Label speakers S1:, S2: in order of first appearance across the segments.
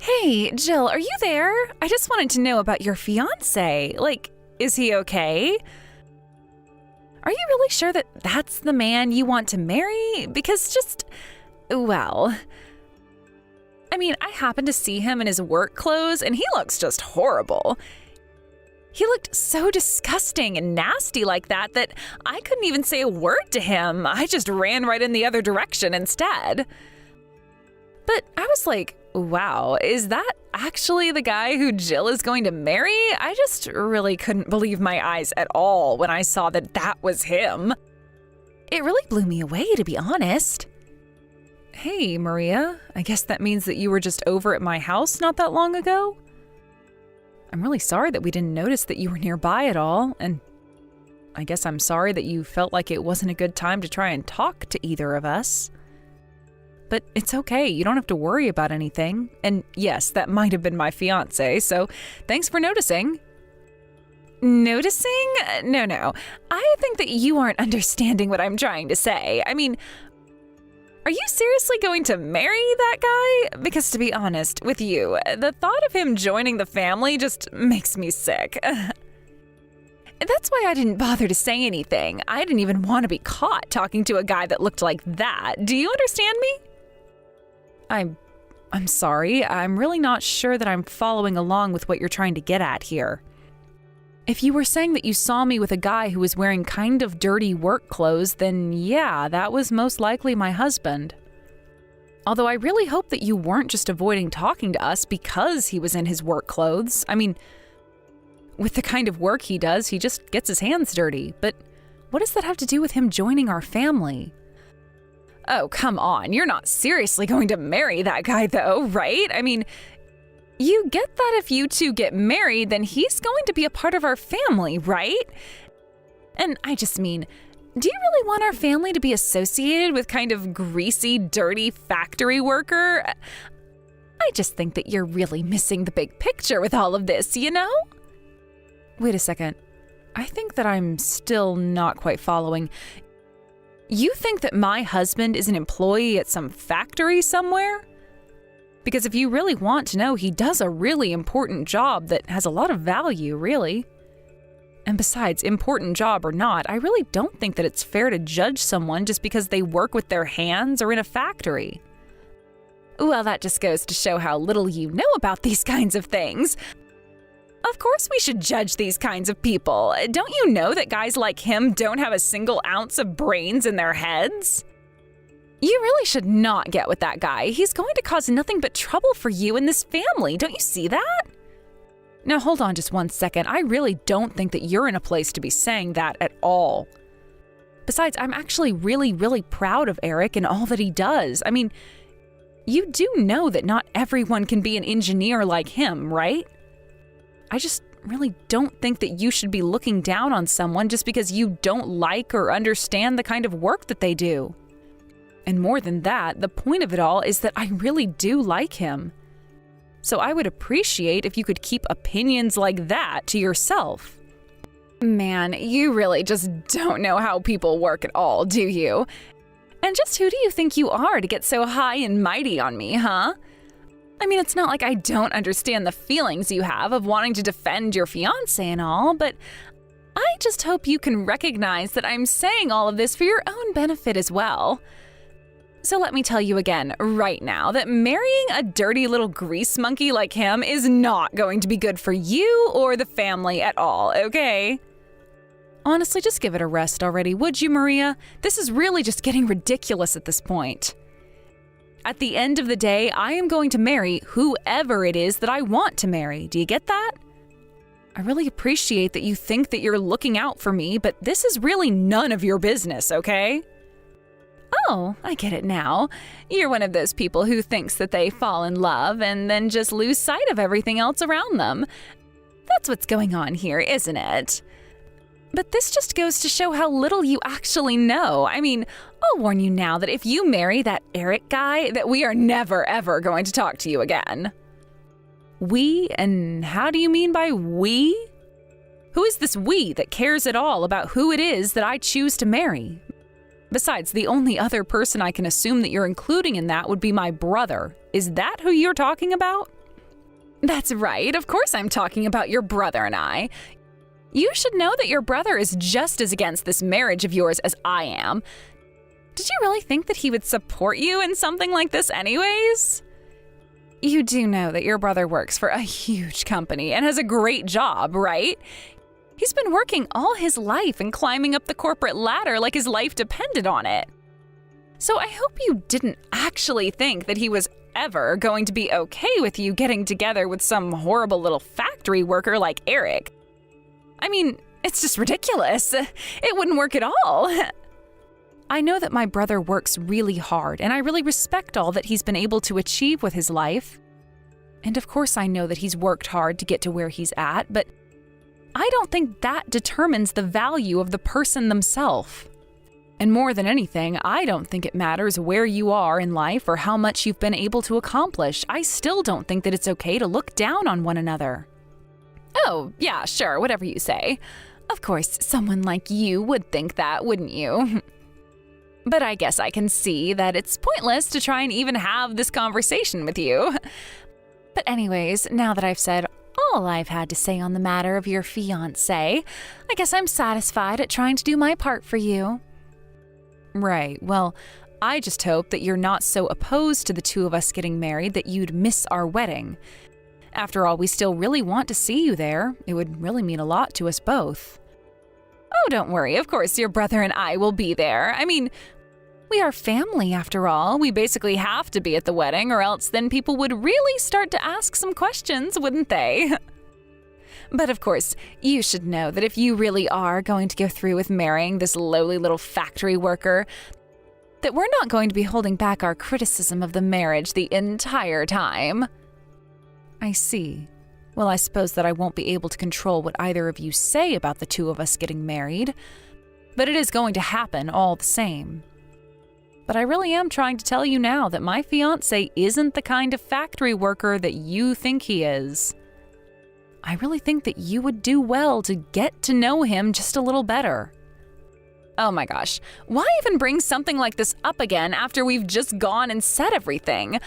S1: Hey, Jill, are you there? I just wanted to know about your fiancé. Like, is he okay? Are you really sure that that's the man you want to marry? Because well, I mean, I happened to see him in his work clothes and he looks just horrible. He looked so disgusting and nasty like that I couldn't even say a word to him. I just ran right in the other direction instead. But I was like, wow, is that actually the guy who Jill is going to marry? I just really couldn't believe my eyes at all when I saw that that was him. It really blew me away, to be honest. Hey, Maria, I guess that means that you were just over at my house not that long ago? I'm really sorry that we didn't notice that you were nearby at all, and I guess I'm sorry that you felt like it wasn't a good time to try and talk to either of us. But it's okay, you don't have to worry about anything. And yes, that might have been my fiancé, so thanks for noticing. Noticing? No. I think that you aren't understanding what I'm trying to say. I mean, are you seriously going to marry that guy? Because to be honest with you, the thought of him joining the family just makes me sick. That's why I didn't bother to say anything. I didn't even want to be caught talking to a guy that looked like that. Do you understand me? I'm sorry. I'm really not sure that I'm following along with what you're trying to get at here. If you were saying that you saw me with a guy who was wearing kind of dirty work clothes, then yeah, that was most likely my husband. Although I really hope that you weren't just avoiding talking to us because he was in his work clothes. I mean, with the kind of work he does, he just gets his hands dirty. But what does that have to do with him joining our family? Oh, come on. You're not seriously going to marry that guy, though, right? I mean, you get that if you two get married, then he's going to be a part of our family, right? And I just mean, do you really want our family to be associated with kind of greasy, dirty factory worker? I just think that you're really missing the big picture with all of this, you know? Wait a second. I think that I'm still not quite following. You think that my husband is an employee at some factory somewhere? Because if you really want to know, he does a really important job that has a lot of value, really. And besides, important job or not, I really don't think that it's fair to judge someone just because they work with their hands or in a factory. Well, that just goes to show how little you know about these kinds of things. Of course we should judge these kinds of people. Don't you know that guys like him don't have a single ounce of brains in their heads? You really should not get with that guy. He's going to cause nothing but trouble for you and this family. Don't you see that? Now hold on just one second. I really don't think that you're in a place to be saying that at all. Besides, I'm actually really, really proud of Eric and all that he does. I mean, you do know that not everyone can be an engineer like him, right? I just really don't think that you should be looking down on someone just because you don't like or understand the kind of work that they do. And more than that, the point of it all is that I really do like him. So I would appreciate if you could keep opinions like that to yourself. Man, you really just don't know how people work at all, do you? And just who do you think you are to get so high and mighty on me, huh? I mean, it's not like I don't understand the feelings you have of wanting to defend your fiancé and all, but I just hope you can recognize that I'm saying all of this for your own benefit as well. So let me tell you again, right now, that marrying a dirty little grease monkey like him is not going to be good for you or the family at all, okay? Honestly, just give it a rest already, would you, Maria? This is really just getting ridiculous at this point. At the end of the day, I am going to marry whoever it is that I want to marry. Do you get that? I really appreciate that you think that you're looking out for me, but this is really none of your business, okay? Oh, I get it now. You're one of those people who thinks that they fall in love and then just lose sight of everything else around them. That's what's going on here, isn't it? But this just goes to show how little you actually know. I mean, I'll warn you now that if you marry that Eric guy, that we are never, ever going to talk to you again. We? And how do you mean by we? Who is this we that cares at all about who it is that I choose to marry? Besides, the only other person I can assume that you're including in that would be my brother. Is that who you're talking about? That's right, of course I'm talking about your brother and I. You should know that your brother is just as against this marriage of yours as I am. Did you really think that he would support you in something like this anyways? You do know that your brother works for a huge company and has a great job, right? He's been working all his life and climbing up the corporate ladder like his life depended on it. So I hope you didn't actually think that he was ever going to be okay with you getting together with some horrible little factory worker like Eric. I mean, it's just ridiculous. It wouldn't work at all. I know that my brother works really hard, and I really respect all that he's been able to achieve with his life. And of course I know that he's worked hard to get to where he's at, but I don't think that determines the value of the person themselves. And more than anything, I don't think it matters where you are in life or how much you've been able to accomplish. I still don't think that it's okay to look down on one another. Oh, yeah, sure, whatever you say. Of course, someone like you would think that, wouldn't you? But I guess I can see that it's pointless to try and even have this conversation with you. But anyways, now that I've said all I've had to say on the matter of your fiancé, I guess I'm satisfied at trying to do my part for you. Right, well, I just hope that you're not so opposed to the two of us getting married that you'd miss our wedding. After all, we still really want to see you there. It would really mean a lot to us both. Oh, don't worry, of course your brother and I will be there. I mean, we are family after all. We basically have to be at the wedding, or else then people would really start to ask some questions, wouldn't they? But of course, you should know that if you really are going to go through with marrying this lowly little factory worker, that we're not going to be holding back our criticism of the marriage the entire time. I see. Well, I suppose that I won't be able to control what either of you say about the two of us getting married, but it is going to happen all the same. But I really am trying to tell you now that my fiancé isn't the kind of factory worker that you think he is. I really think that you would do well to get to know him just a little better. Oh my gosh, why even bring something like this up again after we've just gone and said everything?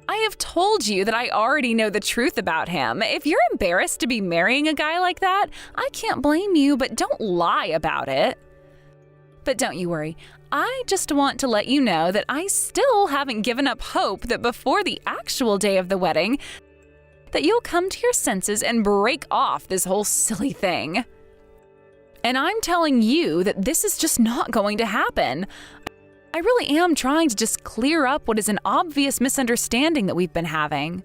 S1: I have told you that I already know the truth about him. If you're embarrassed to be marrying a guy like that, I can't blame you, but don't lie about it. But don't you worry. I just want to let you know that I still haven't given up hope that before the actual day of the wedding, that you'll come to your senses and break off this whole silly thing. And I'm telling you that this is just not going to happen. I really am trying to just clear up what is an obvious misunderstanding that we've been having.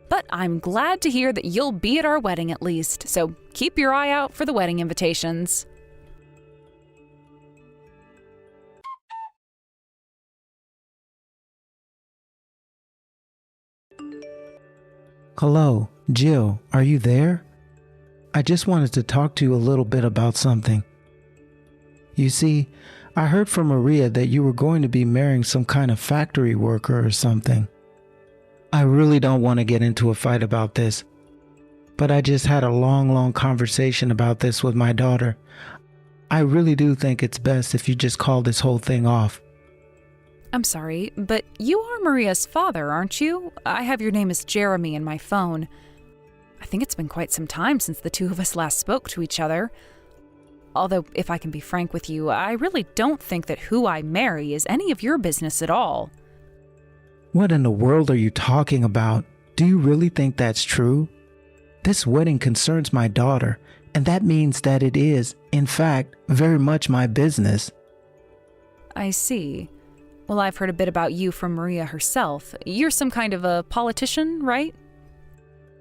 S1: But I'm glad to hear that you'll be at our wedding at least, so keep your eye out for the wedding invitations.
S2: Hello, Jill, are you there? I just wanted to talk to you a little bit about something. You see, I heard from Maria that you were going to be marrying some kind of factory worker or something. I really don't want to get into a fight about this, but I just had a long conversation about this with my daughter. I really do think it's best if you just call this whole thing off.
S1: I'm sorry, but you are Maria's father, aren't you? I have your name as Jeremy in my phone. I think it's been quite some time since the two of us last spoke to each other. Although, if I can be frank with you, I really don't think that who I marry is any of your business at all.
S2: What in the world are you talking about? Do you really think that's true? This wedding concerns my daughter, and that means that it is, in fact, very much my business.
S1: I see. Well, I've heard a bit about you from Maria herself. You're some kind of a politician, right?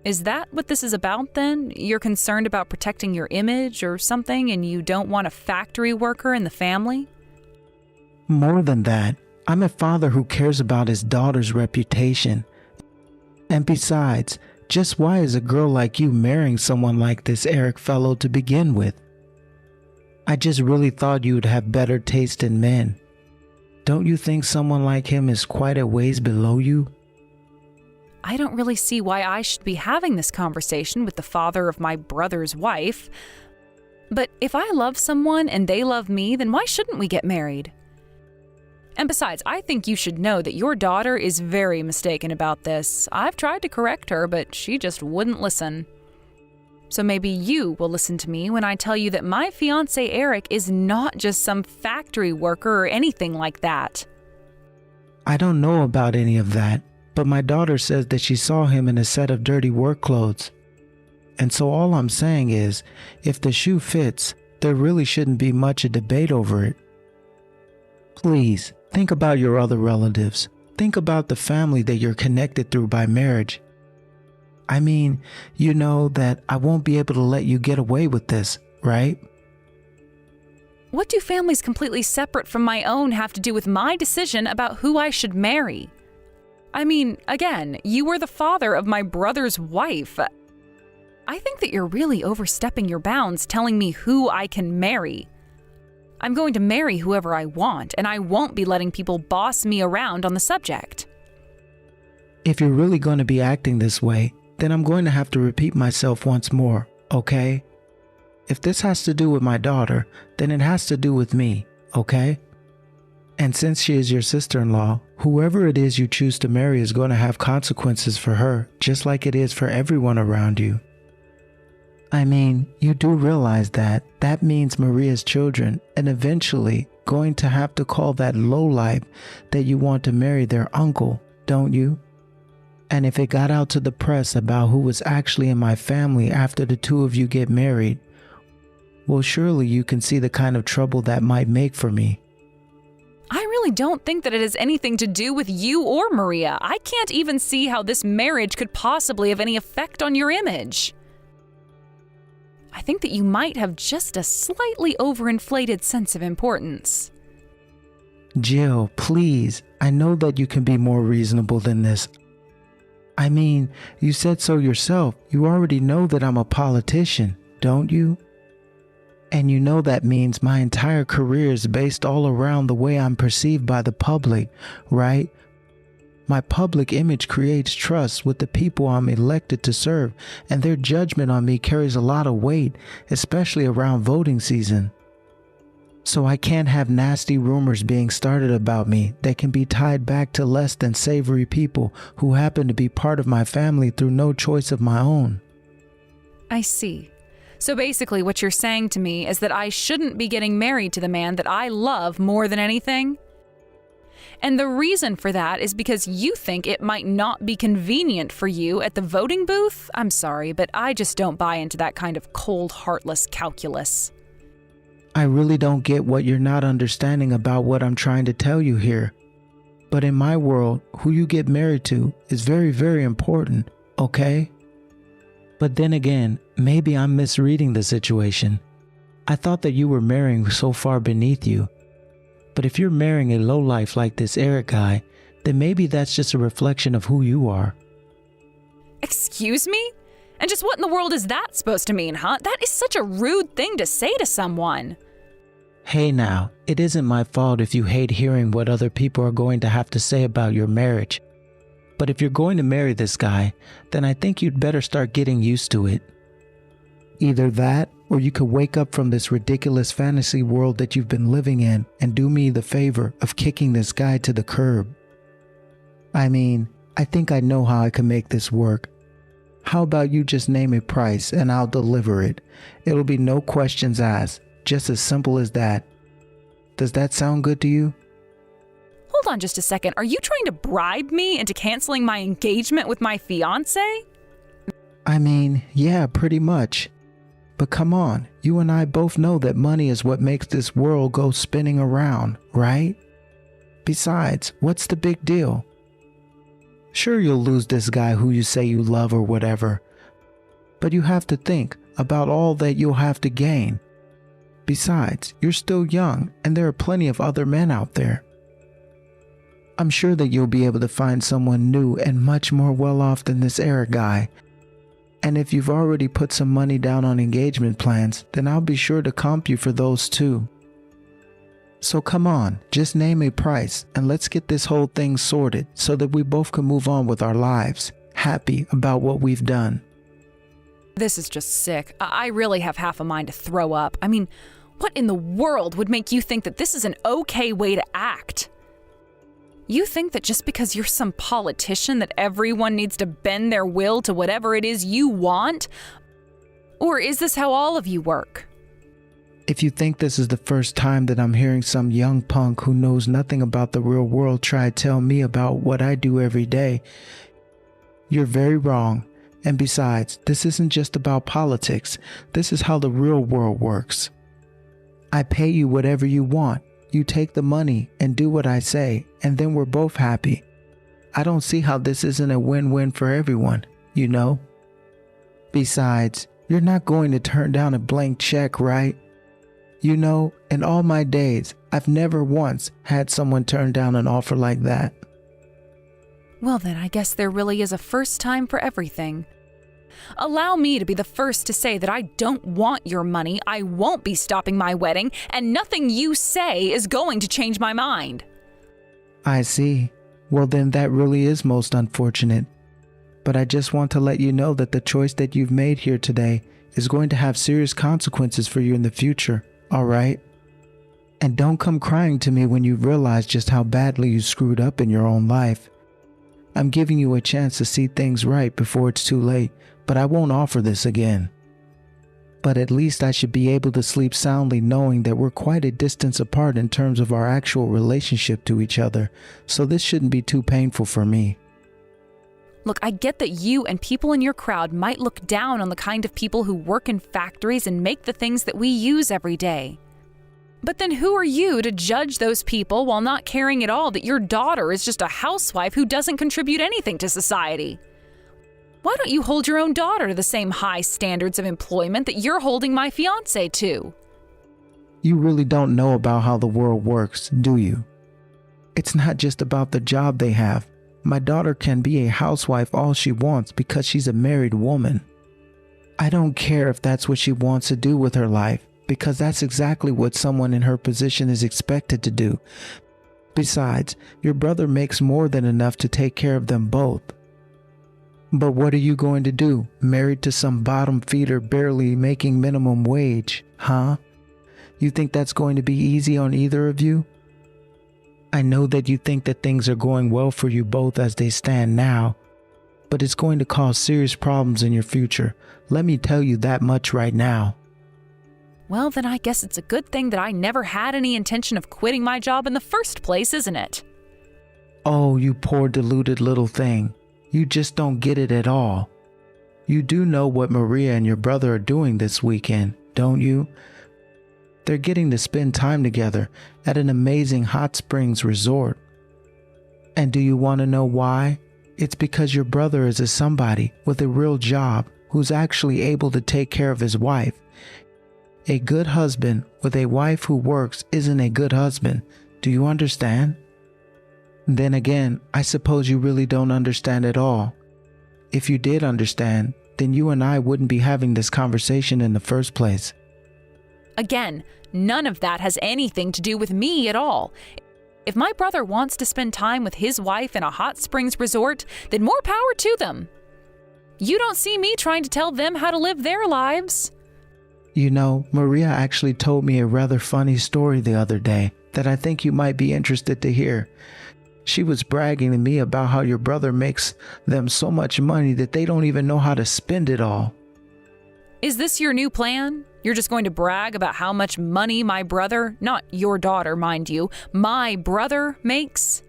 S1: Is that what this is about then? You're concerned about protecting your image or something, and you don't want a factory worker in the family?
S2: More than that, I'm a father who cares about his daughter's reputation. And besides, just why is a girl like you marrying someone like this Eric fellow to begin with? I just really thought you would have better taste in men. Don't you think someone like him is quite a ways below you?
S1: I don't really see why I should be having this conversation with the father of my brother's wife. But if I love someone and they love me, then why shouldn't we get married? And besides, I think you should know that your daughter is very mistaken about this. I've tried to correct her, but she just wouldn't listen. So maybe you will listen to me when I tell you that my fiancé Eric is not just some factory worker or anything like that.
S2: I don't know about any of that, but my daughter says that she saw him in a set of dirty work clothes. And so all I'm saying is, if the shoe fits, there really shouldn't be much a debate over it. Please, think about your other relatives. Think about the family that you're connected through by marriage. I mean, you know that I won't be able to let you get away with this, right?
S1: What do families completely separate from my own have to do with my decision about who I should marry? I mean, again, you were the father of my brother's wife. I think that you're really overstepping your bounds telling me who I can marry. I'm going to marry whoever I want, and I won't be letting people boss me around on the subject.
S2: If you're really going to be acting this way, then I'm going to have to repeat myself once more, okay? If this has to do with my daughter, then it has to do with me, okay? And since she is your sister-in-law, whoever it is you choose to marry is going to have consequences for her, just like it is for everyone around you. I mean, you do realize that that means Maria's children and eventually going to have to call that lowlife that you want to marry their uncle, don't you? And if it got out to the press about who was actually in my family after the two of you get married, well, surely you can see the kind of trouble that might make for me.
S1: I really don't think that it has anything to do with you or Maria. I can't even see how this marriage could possibly have any effect on your image. I think that you might have just a slightly overinflated sense of importance.
S2: Jill, please, I know that you can be more reasonable than this. I mean, you said so yourself. You already know that I'm a politician, don't you? And you know that means my entire career is based all around the way I'm perceived by the public, right? My public image creates trust with the people I'm elected to serve, and their judgment on me carries a lot of weight, especially around voting season. So I can't have nasty rumors being started about me that can be tied back to less than savory people who happen to be part of my family through no choice of my own.
S1: I see. So basically what you're saying to me is that I shouldn't be getting married to the man that I love more than anything? And the reason for that is because you think it might not be convenient for you at the voting booth? I'm sorry, but I just don't buy into that kind of cold, heartless calculus.
S2: I really don't get what you're not understanding about what I'm trying to tell you here. But in my world, who you get married to is very, very important, okay? But then again, maybe I'm misreading the situation. I thought that you were marrying so far beneath you. But if you're marrying a lowlife like this Eric guy, then maybe that's just a reflection of who you are.
S1: Excuse me? And just what in the world is that supposed to mean, huh? That is such a rude thing to say to someone.
S2: Hey now, it isn't my fault if you hate hearing what other people are going to have to say about your marriage. But if you're going to marry this guy, then I think you'd better start getting used to it. Either that, or you could wake up from this ridiculous fantasy world that you've been living in and do me the favor of kicking this guy to the curb. I mean, I think I know how I can make this work. How about you just name a price and I'll deliver it? It'll be no questions asked, just as simple as that. Does that sound good to you?
S1: Hold on just a second. Are you trying to bribe me into canceling my engagement with my fiancé?
S2: I mean, yeah, pretty much. But come on, you and I both know that money is what makes this world go spinning around, right? Besides, what's the big deal? Sure, you'll lose this guy who you say you love or whatever, but you have to think about all that you'll have to gain. Besides, you're still young and there are plenty of other men out there. I'm sure that you'll be able to find someone new and much more well off than this Eric guy. And if you've already put some money down on engagement plans, then I'll be sure to comp you for those too. So come on, just name a price and let's get this whole thing sorted so that we both can move on with our lives, happy about what we've done.
S1: This is just sick. I really have half a mind to throw up. I mean, what in the world would make you think that this is an okay way to act? You think that just because you're some politician that everyone needs to bend their will to whatever it is you want? Or is this how all of you work?
S2: If you think this is the first time that I'm hearing some young punk who knows nothing about the real world try to tell me about what I do every day, you're very wrong. And besides, this isn't just about politics. This is how the real world works. I pay you whatever you want. You take the money and do what I say, and then we're both happy. I don't see how this isn't a win-win for everyone, you know? Besides, you're not going to turn down a blank check, right? You know, in all my days, I've never once had someone turn down an offer like that.
S1: Well then, I guess there really is a first time for everything. Allow me to be the first to say that I don't want your money, I won't be stopping my wedding, and nothing you say is going to change my mind.
S2: I see. Well then, that really is most unfortunate. But I just want to let you know that the choice that you've made here today is going to have serious consequences for you in the future, all right? And don't come crying to me when you realize just how badly you screwed up in your own life. I'm giving you a chance to see things right before it's too late, but I won't offer this again. But at least I should be able to sleep soundly knowing that we're quite a distance apart in terms of our actual relationship to each other, so this shouldn't be too painful for me.
S1: Look, I get that you and people in your crowd might look down on the kind of people who work in factories and make the things that we use every day. But then who are you to judge those people while not caring at all that your daughter is just a housewife who doesn't contribute anything to society? Why don't you hold your own daughter to the same high standards of employment that you're holding my fiancé to?
S2: You really don't know about how the world works, do you? It's not just about the job they have. My daughter can be a housewife all she wants because she's a married woman. I don't care if that's what she wants to do with her life, because that's exactly what someone in her position is expected to do. Besides, your brother makes more than enough to take care of them both. But what are you going to do, married to some bottom feeder barely making minimum wage, huh? You think that's going to be easy on either of you? I know that you think that things are going well for you both as they stand now, but it's going to cause serious problems in your future. Let me tell you that much right now.
S1: Well, then I guess it's a good thing that I never had any intention of quitting my job in the first place, isn't it?
S2: Oh, you poor deluded little thing. You just don't get it at all. You do know what Maria and your brother are doing this weekend, don't you? They're getting to spend time together at an amazing hot springs resort. And do you want to know why? It's because your brother is a somebody with a real job who's actually able to take care of his wife. A good husband with a wife who works isn't a good husband. Do you understand? Then again, I suppose you really don't understand at all. If you did understand, then you and I wouldn't be having this conversation in the first place.
S1: Again, none of that has anything to do with me at all. If my brother wants to spend time with his wife in a hot springs resort, then more power to them. You don't see me trying to tell them how to live their lives.
S2: You know, Maria actually told me a rather funny story the other day that I think you might be interested to hear. She was bragging to me about how your brother makes them so much money that they don't even know how to spend it all.
S1: Is this your new plan? You're just going to brag about how much money my brother, not your daughter, mind you, my brother makes?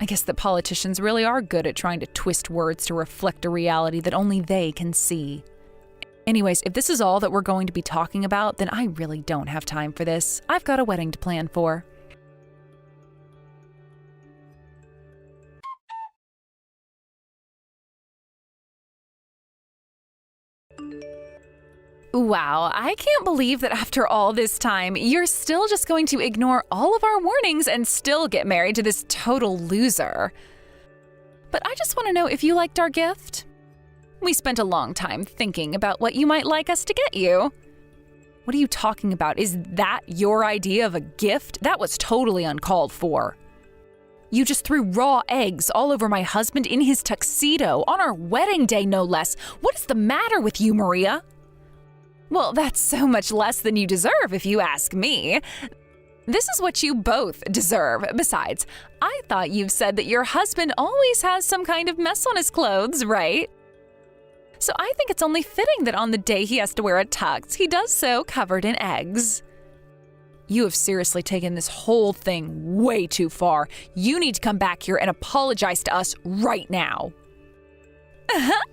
S1: I guess that politicians really are good at trying to twist words to reflect a reality that only they can see. Anyways, if this is all that we're going to be talking about, then I really don't have time for this. I've got a wedding to plan for. Wow, I can't believe that after all this time, you're still just going to ignore all of our warnings and still get married to this total loser. But I just want to know if you liked our gift. We spent a long time thinking about what you might like us to get you. What are you talking about? Is that your idea of a gift? That was totally uncalled for. You just threw raw eggs all over my husband in his tuxedo on our wedding day, no less. What is the matter with you, Maria? Well, that's so much less than you deserve if you ask me. This is what you both deserve. Besides, I thought you've said that your husband always has some kind of mess on his clothes, right? So I think it's only fitting that on the day he has to wear a tux, he does so covered in eggs. You have seriously taken this whole thing way too far. You need to come back here and apologize to us right now.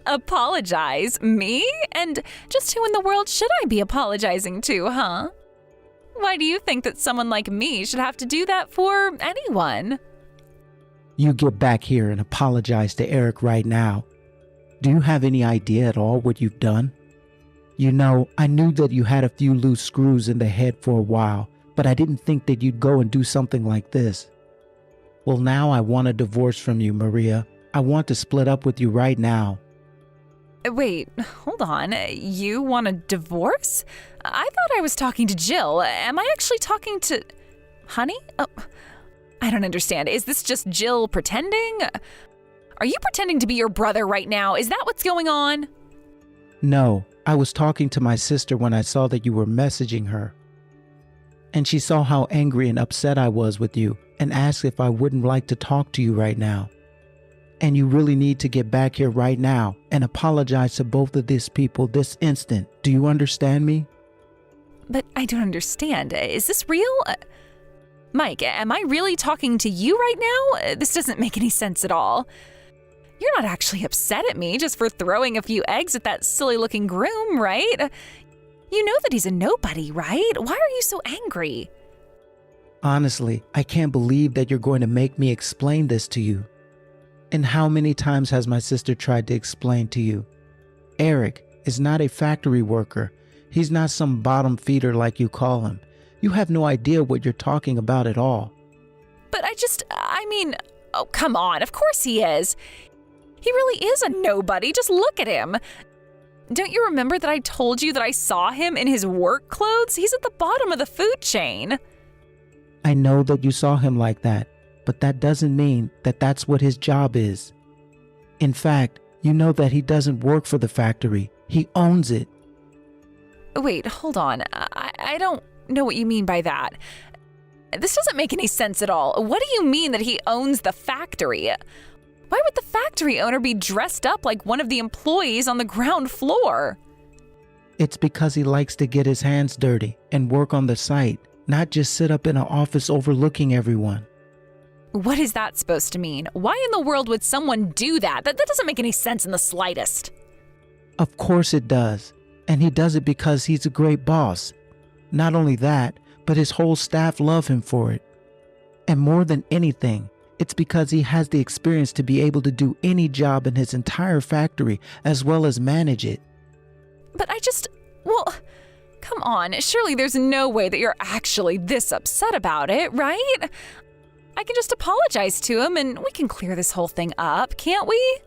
S1: Apologize? Me? And just who in the world should I be apologizing to, huh? Why do you think that someone like me should have to do that for anyone?
S2: You get back here and apologize to Eric right now. Do you have any idea at all what you've done? You know, I knew that you had a few loose screws in the head for a while, but I didn't think that you'd go and do something like this. Well, now I want a divorce from you, Maria. I want to split up with you right now.
S1: Wait, hold on. You want a divorce? I thought I was talking to Jill. Am I actually talking to... Honey? Oh, I don't understand. Is this just Jill pretending? Are you pretending to be your brother right now? Is that what's going on?
S2: No, I was talking to my sister when I saw that you were messaging her. And she saw how angry and upset I was with you and asked if I wouldn't like to talk to you right now. And you really need to get back here right now and apologize to both of these people this instant. Do you understand me?
S1: But I don't understand. Is this real? Mike, am I really talking to you right now? This doesn't make any sense at all. You're not actually upset at me just for throwing a few eggs at that silly-looking groom, right? You know that he's a nobody, right? Why are you so angry?
S2: Honestly, I can't believe that you're going to make me explain this to you. And how many times has my sister tried to explain to you? Eric is not a factory worker. He's not some bottom feeder like you call him. You have no idea what you're talking about at all.
S1: But oh, come on, of course he is. He really is a nobody, just look at him. Don't you remember that I told you that I saw him in his work clothes? He's at the bottom of the food chain.
S2: I know that you saw him like that, but that doesn't mean that that's what his job is. In fact, you know that he doesn't work for the factory. He owns it.
S1: Wait, hold on. I don't know what you mean by that. This doesn't make any sense at all. What do you mean that he owns the factory? Why would the factory owner be dressed up like one of the employees on the ground floor?
S2: It's because he likes to get his hands dirty and work on the site, not just sit up in an office overlooking everyone.
S1: What is that supposed to mean? Why in the world would someone do that? That doesn't make any sense in the slightest.
S2: Of course it does. And he does it because he's a great boss. Not only that, but his whole staff love him for it. And more than anything, it's because he has the experience to be able to do any job in his entire factory as well as manage it.
S1: But come on, surely there's no way that you're actually this upset about it, right? I can just apologize to him and we can clear this whole thing up, can't we?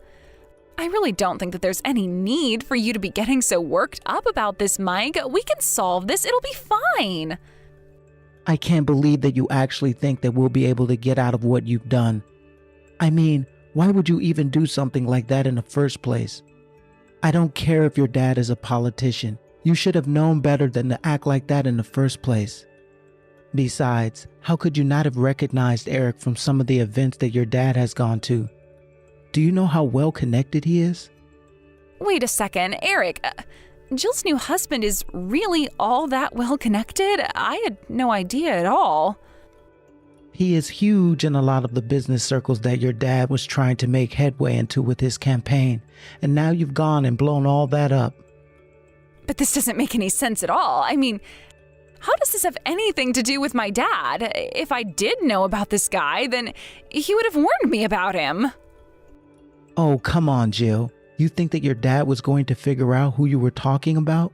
S1: I really don't think that there's any need for you to be getting so worked up about this, Mike. We can solve this. It'll be fine.
S2: I can't believe that you actually think that we'll be able to get out of what you've done. I mean, why would you even do something like that in the first place? I don't care if your dad is a politician. You should have known better than to act like that in the first place. Besides, how could you not have recognized Eric from some of the events that your dad has gone to? Do you know how well connected he is?
S1: Wait a second, Eric. Jill's new husband is really all that well connected? I had no idea at all.
S2: He is huge in a lot of the business circles that your dad was trying to make headway into with his campaign, and now you've gone and blown all that up.
S1: But this doesn't make any sense at all. I mean, how does this have anything to do with my dad? If I did know about this guy, then he would have warned me about him.
S2: Oh, come on, Jill. You think that your dad was going to figure out who you were talking about?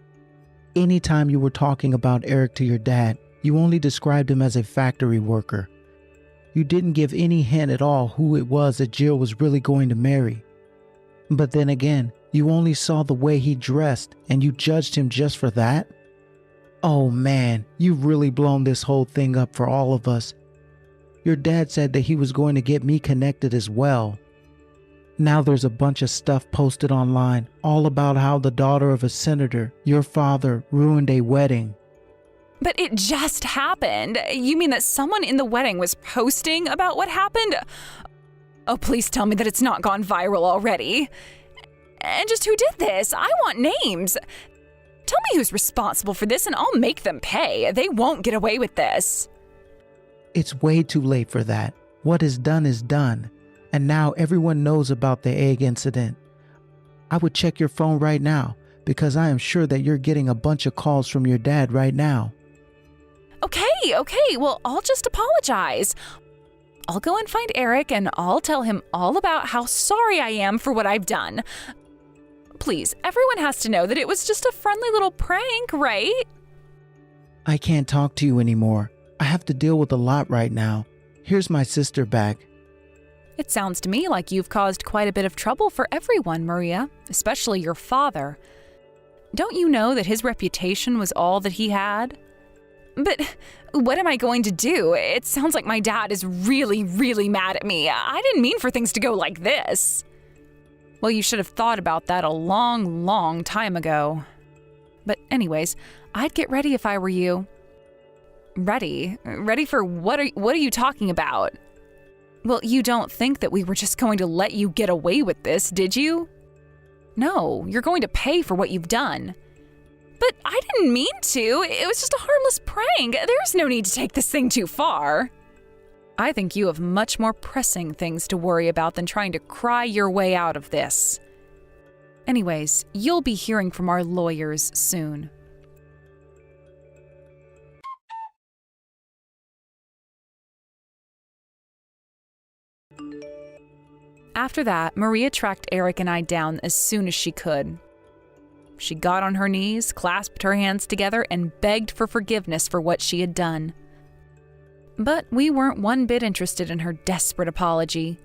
S2: Anytime you were talking about Eric to your dad, you only described him as a factory worker. You didn't give any hint at all who it was that Jill was really going to marry. But then again, you only saw the way he dressed and you judged him just for that? Oh man, you've really blown this whole thing up for all of us. Your dad said that he was going to get me connected as well. Now there's a bunch of stuff posted online all about how the daughter of a senator, your father, ruined a wedding.
S1: But it just happened. You mean that someone in the wedding was posting about what happened? Oh, please tell me that it's not gone viral already. And just who did this? I want names. Tell me who's responsible for this and I'll make them pay. They won't get away with this.
S2: It's way too late for that. What is done. And now everyone knows about the egg incident. I would check your phone right now because I am sure that you're getting a bunch of calls from your dad right now.
S1: Okay. Well, I'll just apologize. I'll go and find Eric and I'll tell him all about how sorry I am for what I've done. Please, everyone has to know that it was just a friendly little prank, right?
S2: I can't talk to you anymore. I have to deal with a lot right now. Here's my sister back.
S1: It sounds to me like you've caused quite a bit of trouble for everyone, Maria, especially your father. Don't you know that his reputation was all that he had? But what am I going to do? It sounds like my dad is really, really mad at me. I didn't mean for things to go like this. Well, you should have thought about that a long, long time ago. But anyways, I'd get ready if I were you. Ready? Ready for what are you talking about? Well, you don't think that we were just going to let you get away with this, did you? No, you're going to pay for what you've done. But I didn't mean to. It was just a harmless prank. There's no need to take this thing too far. I think you have much more pressing things to worry about than trying to cry your way out of this. Anyways, you'll be hearing from our lawyers soon. After that, Maria tracked Eric and I down as soon as she could. She got on her knees, clasped her hands together, and begged for forgiveness for what she had done. But we weren't one bit interested in her desperate apology.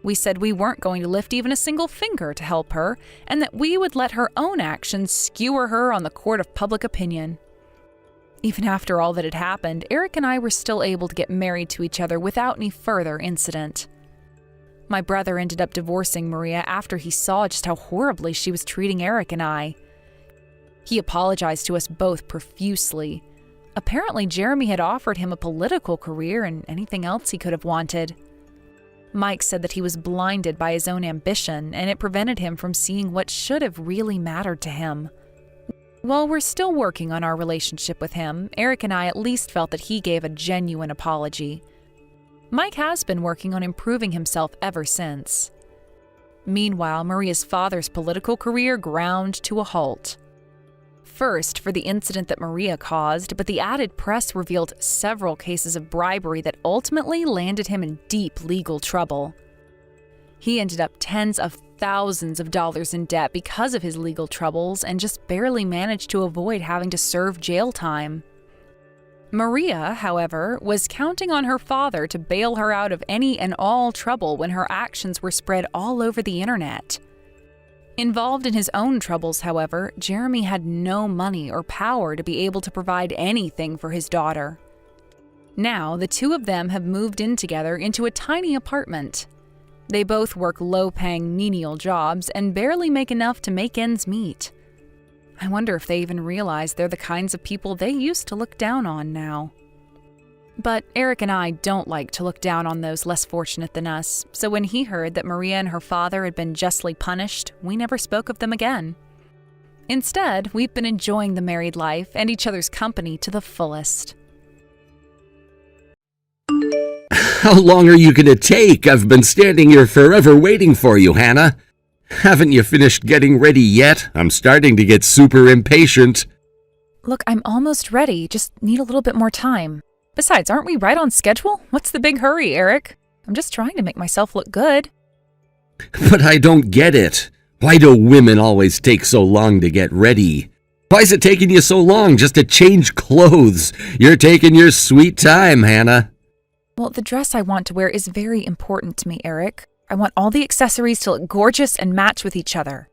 S1: We said we weren't going to lift even a single finger to help her, and that we would let her own actions skewer her on the court of public opinion. Even after all that had happened, Eric and I were still able to get married to each other without any further incident. My brother ended up divorcing Maria after he saw just how horribly she was treating Eric and I. He apologized to us both profusely. Apparently, Jeremy had offered him a political career and anything else he could have wanted. Mike said that he was blinded by his own ambition, and it prevented him from seeing what should have really mattered to him. While we're still working on our relationship with him, Eric and I at least felt that he gave a genuine apology. Mike has been working on improving himself ever since. Meanwhile, Maria's father's political career ground to a halt. First, for the incident that Maria caused, but the added press revealed several cases of bribery that ultimately landed him in deep legal trouble. He ended up tens of thousands of dollars in debt because of his legal troubles and just barely managed to avoid having to serve jail time. Maria, however, was counting on her father to bail her out of any and all trouble when her actions were spread all over the internet. Involved in his own troubles, however, Jeremy had no money or power to be able to provide anything for his daughter. Now, the two of them have moved in together into a tiny apartment. They both work low-paying menial jobs and barely make enough to make ends meet. I wonder if they even realize they're the kinds of people they used to look down on now. But Eric and I don't like to look down on those less fortunate than us, so when he heard that Maria and her father had been justly punished, we never spoke of them again. Instead, we've been enjoying the married life and each other's company to the fullest.
S3: How long are you going to take? I've been standing here forever waiting for you, Hannah. Haven't you finished getting ready yet? I'm starting to get super impatient.
S1: Look, I'm almost ready, just need a little bit more time. Besides, aren't we right on schedule? What's the big hurry, Eric? I'm just trying to make myself look good.
S3: But I don't get it. Why do women always take so long to get ready? Why is it taking you so long just to change clothes? You're taking your sweet time, Hannah.
S1: Well, the dress I want to wear is very important to me, Eric. I want all the accessories to look gorgeous and match with each other.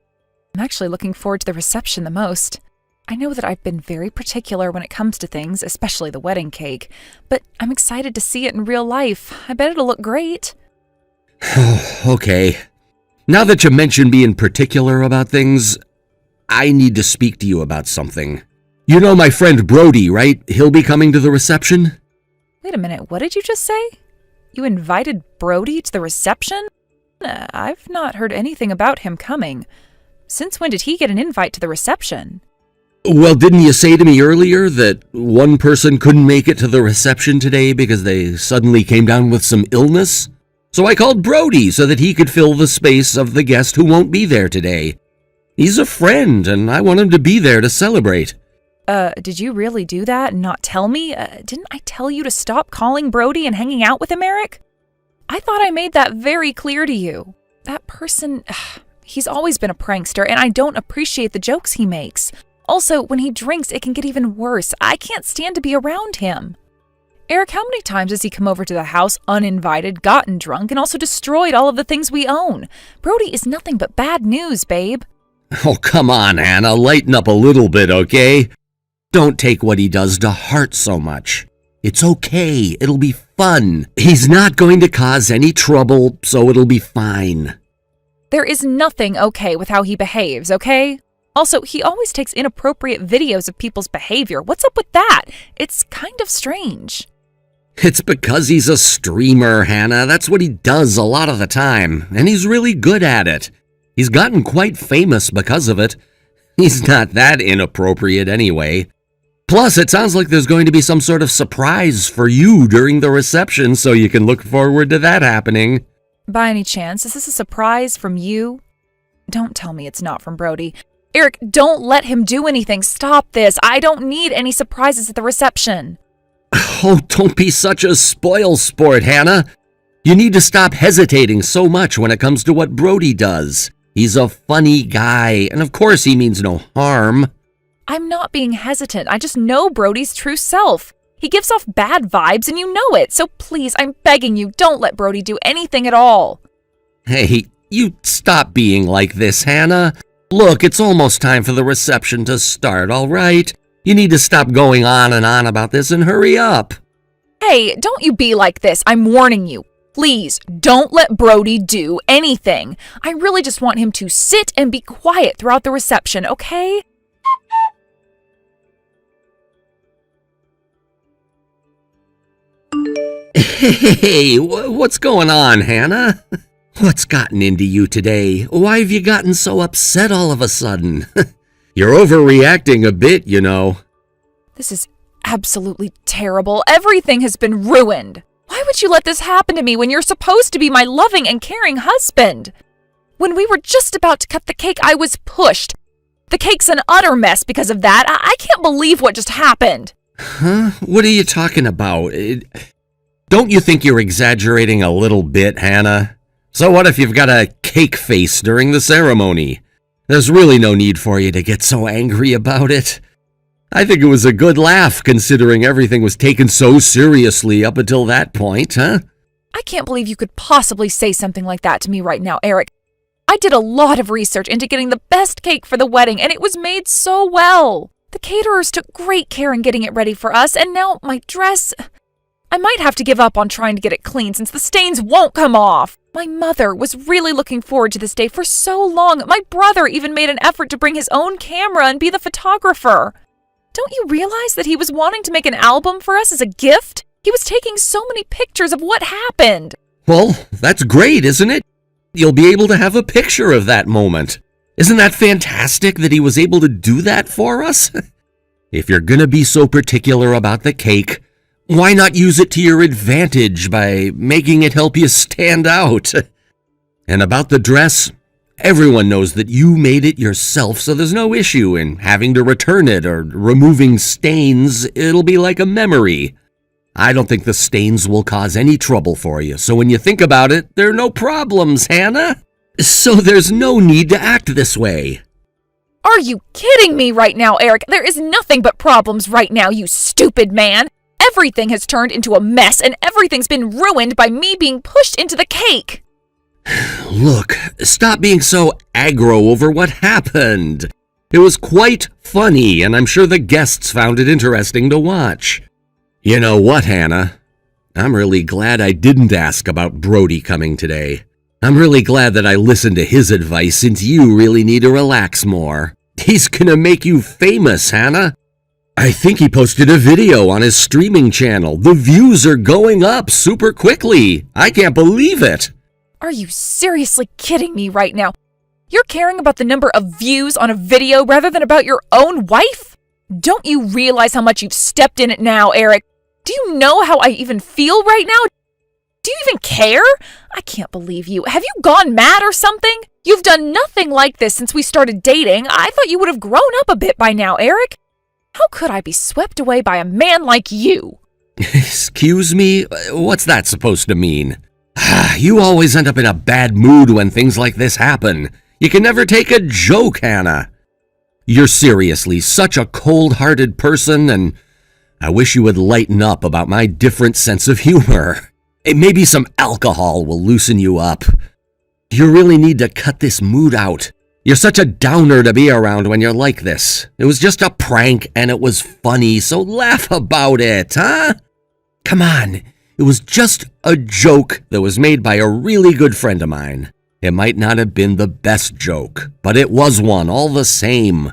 S1: I'm actually looking forward to the reception the most. I know that I've been very particular when it comes to things, especially the wedding cake, but I'm excited to see it in real life. I bet it'll look great.
S3: Okay. Now that you mention being particular about things, I need to speak to you about something. You know my friend Brody, right? He'll be coming to the reception?
S1: Wait a minute, what did you just say? You invited Brody to the reception? I've not heard anything about him coming. Since when did he get an invite to the reception?
S3: Well, didn't you say to me earlier that one person couldn't make it to the reception today because they suddenly came down with some illness? So I called Brody so that he could fill the space of the guest who won't be there today. He's a friend, and I want him to be there to celebrate.
S1: Did you really do that and not tell me? Didn't I tell you to stop calling Brody and hanging out with him, Eric? I thought I made that very clear to you. That person, he's always been a prankster, and I don't appreciate the jokes he makes. Also, when he drinks, it can get even worse. I can't stand to be around him. Eric, how many times has he come over to the house uninvited, gotten drunk, and also destroyed all of the things we own? Brody is nothing but bad news, babe.
S3: Oh, come on, Hannah. Lighten up a little bit, okay? Don't take what he does to heart so much. It's okay. It'll be fun. He's not going to cause any trouble, so it'll be fine.
S1: There is nothing okay with how he behaves, okay? Also, he always takes inappropriate videos of people's behavior. What's up with that? It's kind of strange.
S3: It's because he's a streamer, Hannah. That's what he does a lot of the time, and he's really good at it. He's gotten quite famous because of it. He's not that inappropriate anyway. Plus, it sounds like there's going to be some sort of surprise for you during the reception, so you can look forward to that happening.
S1: By any chance, is this a surprise from you? Don't tell me it's not from Brody. Eric, don't let him do anything. Stop this. I don't need any surprises at the reception.
S3: Oh, don't be such a spoil sport, Hannah. You need to stop hesitating so much when it comes to what Brody does. He's a funny guy, and of course he means no harm.
S1: I'm not being hesitant. I just know Brody's true self. He gives off bad vibes and you know it. So please, I'm begging you, don't let Brody do anything at all.
S3: Hey, you stop being like this, Hannah. Look, it's almost time for the reception to start, all right? You need to stop going on and on about this and hurry up.
S1: Hey, don't you be like this. I'm warning you. Please, don't let Brody do anything. I really just want him to sit and be quiet throughout the reception, okay?
S3: Hey, what's going on, Hannah? What's gotten into you today? Why have you gotten so upset all of a sudden? You're overreacting a bit, you know.
S1: This is absolutely terrible. Everything has been ruined. Why would you let this happen to me when you're supposed to be my loving and caring husband? When we were just about to cut the cake, I was pushed. The cake's an utter mess because of that. I can't believe what just happened.
S3: Huh? What are you talking about? Don't you think you're exaggerating a little bit, Hannah? So what if you've got a cake face during the ceremony? There's really no need for you to get so angry about it. I think it was a good laugh considering everything was taken so seriously up until that point, huh?
S1: I can't believe you could possibly say something like that to me right now, Eric. I did a lot of research into getting the best cake for the wedding, and it was made so well. The caterers took great care in getting it ready for us, and now my dress... I might have to give up on trying to get it clean since the stains won't come off. My mother was really looking forward to this day for so long. My brother even made an effort to bring his own camera and be the photographer. Don't you realize that he was wanting to make an album for us as a gift? He was taking so many pictures of what happened.
S3: Well, that's great, isn't it? You'll be able to have a picture of that moment. Isn't that fantastic that he was able to do that for us? If you're gonna be so particular about the cake, why not use it to your advantage by making it help you stand out? And about the dress, everyone knows that you made it yourself, so there's no issue in having to return it or removing stains. It'll be like a memory. I don't think the stains will cause any trouble for you, so when you think about it, there are no problems, Hannah. So there's no need to act this way.
S1: Are you kidding me right now, Eric? There is nothing but problems right now, you stupid man. Everything has turned into a mess, and everything's been ruined by me being pushed into the cake.
S3: Look, stop being so aggro over what happened. It was quite funny, and I'm sure the guests found it interesting to watch. You know what, Hannah? I'm really glad I didn't ask about Brody coming today. I'm really glad that I listened to his advice since you really need to relax more. He's gonna make you famous, Hannah. I think he posted a video on his streaming channel. The views are going up super quickly. I can't believe it.
S1: Are you seriously kidding me right now? You're caring about the number of views on a video rather than about your own wife? Don't you realize how much you've stepped in it now, Eric? Do you know how I even feel right now? Do you even care? I can't believe you. Have you gone mad or something? You've done nothing like this since we started dating. I thought you would have grown up a bit by now, Eric. How could I be swept away by a man like you?
S3: Excuse me? What's that supposed to mean? You always end up in a bad mood when things like this happen. You can never take a joke, Hannah. You're seriously such a cold-hearted person, and I wish you would lighten up about my different sense of humor. Maybe some alcohol will loosen you up. You really need to cut this mood out. You're such a downer to be around when you're like this. It was just a prank, and it was funny, so laugh about it, huh? Come on, it was just a joke that was made by a really good friend of mine. It might not have been the best joke, but it was one all the same.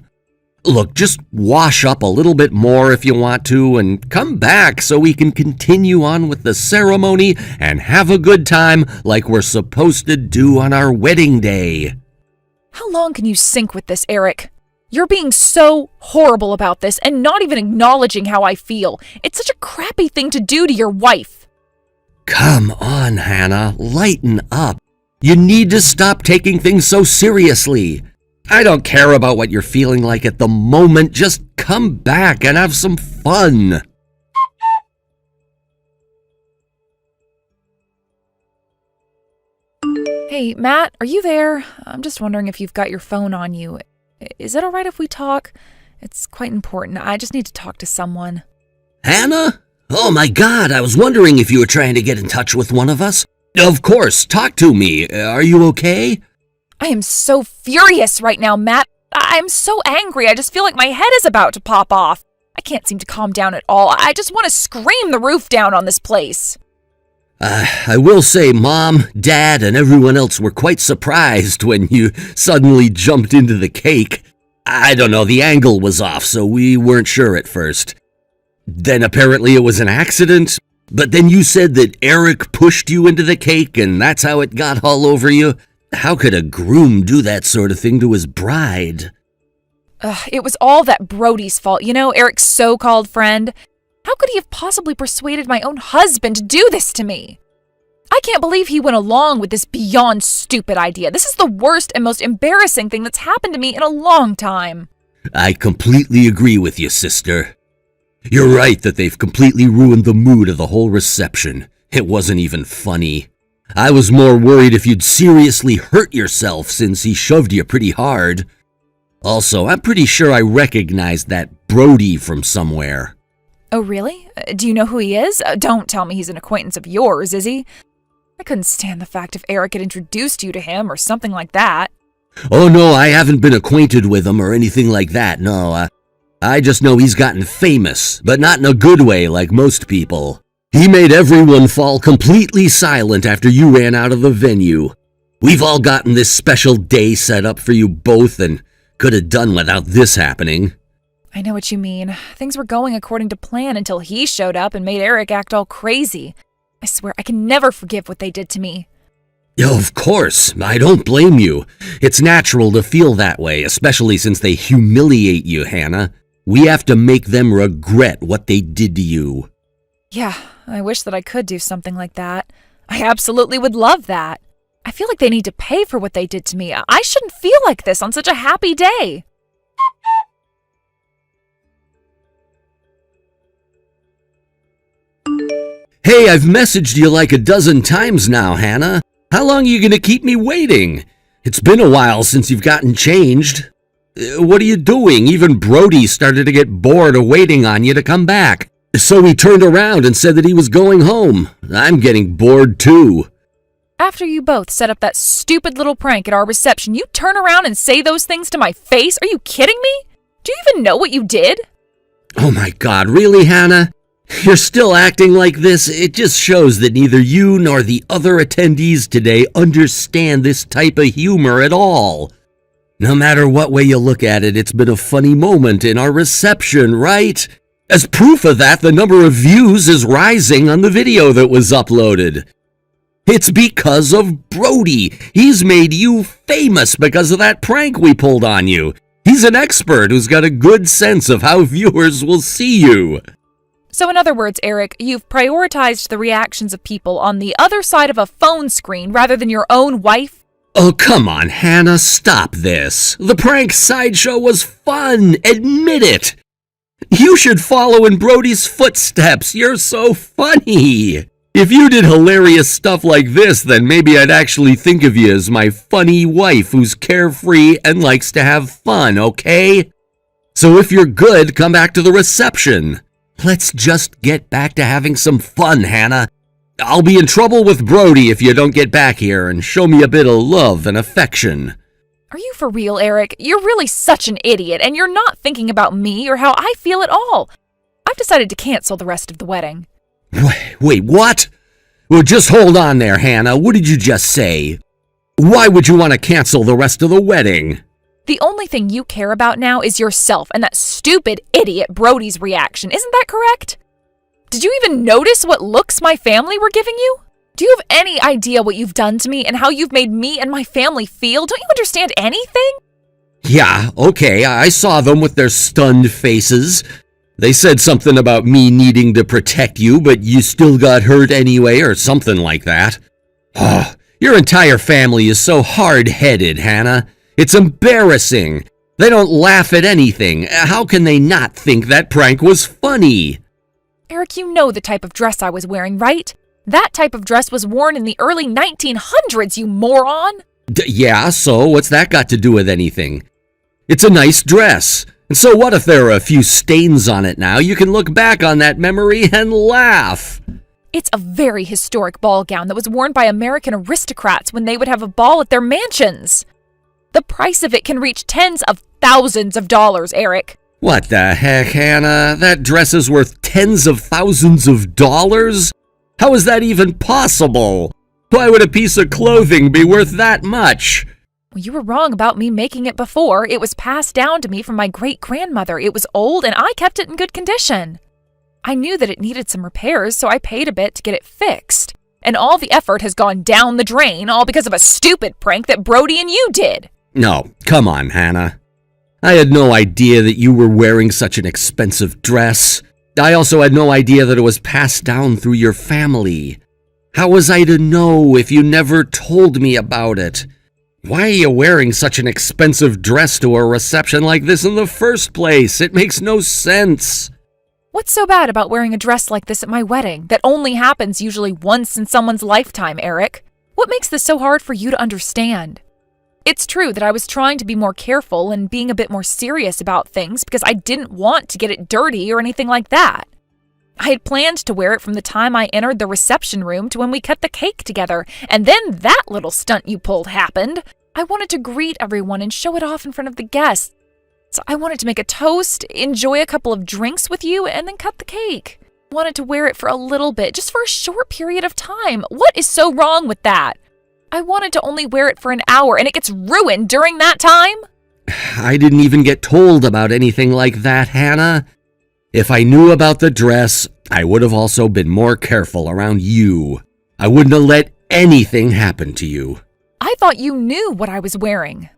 S3: Look, just wash up a little bit more if you want to and come back so we can continue on with the ceremony and have a good time like we're supposed to do on our wedding day.
S1: How long can you sink with this, Eric? You're being so horrible about this and not even acknowledging how I feel. It's such a crappy thing to do to your wife.
S3: Come on, Hannah, lighten up. You need to stop taking things so seriously. I don't care about what you're feeling like at the moment. Just come back and have some fun.
S1: Hey, Matt, are you there? I'm just wondering if you've got your phone on you. Is it all right if we talk? It's quite important. I just need to talk to someone.
S3: Hannah? Oh my God, I was wondering if you were trying to get in touch with one of us. Of course, talk to me. Are you okay?
S1: I am so furious right now, Matt. I'm so angry. I just feel like my head is about to pop off. I can't seem to calm down at all. I just want to scream the roof down on this place.
S3: I will say Mom, Dad, and everyone else were quite surprised when you suddenly jumped into the cake. I don't know, the angle was off, so we weren't sure at first. Then apparently it was an accident, but then you said that Eric pushed you into the cake and that's how it got all over you. How could a groom do that sort of thing to his bride?
S1: It was all that Brody's fault. You know, Eric's so-called friend. How could he have possibly persuaded my own husband to do this to me? I can't believe he went along with this beyond stupid idea. This is the worst and most embarrassing thing that's happened to me in a long time.
S3: I completely agree with you, sister. You're right that they've completely ruined the mood of the whole reception. It wasn't even funny. I was more worried if you'd seriously hurt yourself since he shoved you pretty hard. Also, I'm pretty sure I recognized that Brody from somewhere.
S1: Oh, really? Do you know who he is? Don't tell me he's an acquaintance of yours, is he? I couldn't stand the fact if Eric had introduced you to him or something like that.
S3: Oh no, I haven't been acquainted with him or anything like that, no. I just know he's gotten famous, but not in a good way like most people. He made everyone fall completely silent after you ran out of the venue. We've all gotten this special day set up for you both and could have done without this happening.
S1: I know what you mean. Things were going according to plan until he showed up and made Eric act all crazy. I swear I can never forgive what they did to me.
S3: Of course, I don't blame you. It's natural to feel that way, especially since they humiliate you, Hannah. We have to make them regret what they did to you.
S1: Yeah, I wish that I could do something like that. I absolutely would love that. I feel like they need to pay for what they did to me. I shouldn't feel like this on such a happy day.
S3: Hey, I've messaged you like a dozen times now, Hannah. How long are you going to keep me waiting? It's been a while since you've gotten changed. What are you doing? Even Brody started to get bored of waiting on you to come back. So he turned around and said that he was going home. I'm getting bored too.
S1: After you both set up that stupid little prank at our reception, you turn around and say those things to my face? Are you kidding me? Do you even know what you did?
S3: Oh my God, really, Hannah? You're still acting like this? It just shows that neither you nor the other attendees today understand this type of humor at all. No matter what way you look at it, it's been a funny moment in our reception, right? As proof of that, the number of views is rising on the video that was uploaded. It's because of Brody. He's made you famous because of that prank we pulled on you. He's an expert who's got a good sense of how viewers will see you.
S1: So in other words, Eric, you've prioritized the reactions of people on the other side of a phone screen rather than your own wife?
S3: Oh, come on, Hannah, stop this. The prank sideshow was fun. Admit it. You should follow in Brody's footsteps. You're so funny. If you did hilarious stuff like this, then maybe I'd actually think of you as my funny wife who's carefree and likes to have fun, okay? So if you're good, come back to the reception. Let's just get back to having some fun, Hannah. I'll be in trouble with Brody if you don't get back here and show me a bit of love and affection.
S1: Are you for real, Eric? You're really such an idiot, and you're not thinking about me or how I feel at all. I've decided to cancel the rest of the wedding.
S3: Wait, what? Well, just hold on there, Hannah. What did you just say? Why would you want to cancel the rest of the wedding?
S1: The only thing you care about now is yourself and that stupid idiot Brody's reaction. Isn't that correct? Did you even notice what looks my family were giving you? Do you have any idea what you've done to me and how you've made me and my family feel? Don't you understand anything?
S3: Yeah, okay, I saw them with their stunned faces. They said something about me needing to protect you, but you still got hurt anyway, or something like that. Oh, your entire family is so hard-headed, Hannah. It's embarrassing. They don't laugh at anything. How can they not think that prank was funny?
S1: Eric, you know the type of dress I was wearing, right? That type of dress was worn in the early 1900s, you moron!
S3: Yeah, so what's that got to do with anything? It's a nice dress. And so what if there are a few stains on it now? You can look back on that memory and laugh.
S1: It's a very historic ball gown that was worn by American aristocrats when they would have a ball at their mansions. The price of it can reach tens of thousands of dollars, Eric.
S3: What the heck, Hannah? That dress is worth tens of thousands of dollars? How is that even possible? Why would a piece of clothing be worth that much?
S1: Well, you were wrong about me making it before. It was passed down to me from my great-grandmother. It was old, and I kept it in good condition. I knew that it needed some repairs, so I paid a bit to get it fixed. And all the effort has gone down the drain, all because of a stupid prank that Brody and you did.
S3: No, come on, Hannah. I had no idea that you were wearing such an expensive dress. I also had no idea that it was passed down through your family. How was I to know if you never told me about it? Why are you wearing such an expensive dress to a reception like this in the first place? It makes no sense.
S1: What's so bad about wearing a dress like this at my wedding that only happens usually once in someone's lifetime, Eric? What makes this so hard for you to understand? It's true that I was trying to be more careful and being a bit more serious about things because I didn't want to get it dirty or anything like that. I had planned to wear it from the time I entered the reception room to when we cut the cake together, and then that little stunt you pulled happened. I wanted to greet everyone and show it off in front of the guests. So I wanted to make a toast, enjoy a couple of drinks with you, and then cut the cake. Wanted to wear it for a little bit, just for a short period of time. What is so wrong with that? I wanted to only wear it for an hour, and it gets ruined during that time?
S3: I didn't even get told about anything like that, Hannah. If I knew about the dress, I would have also been more careful around you. I wouldn't have let anything happen to you.
S1: I thought you knew what I was wearing.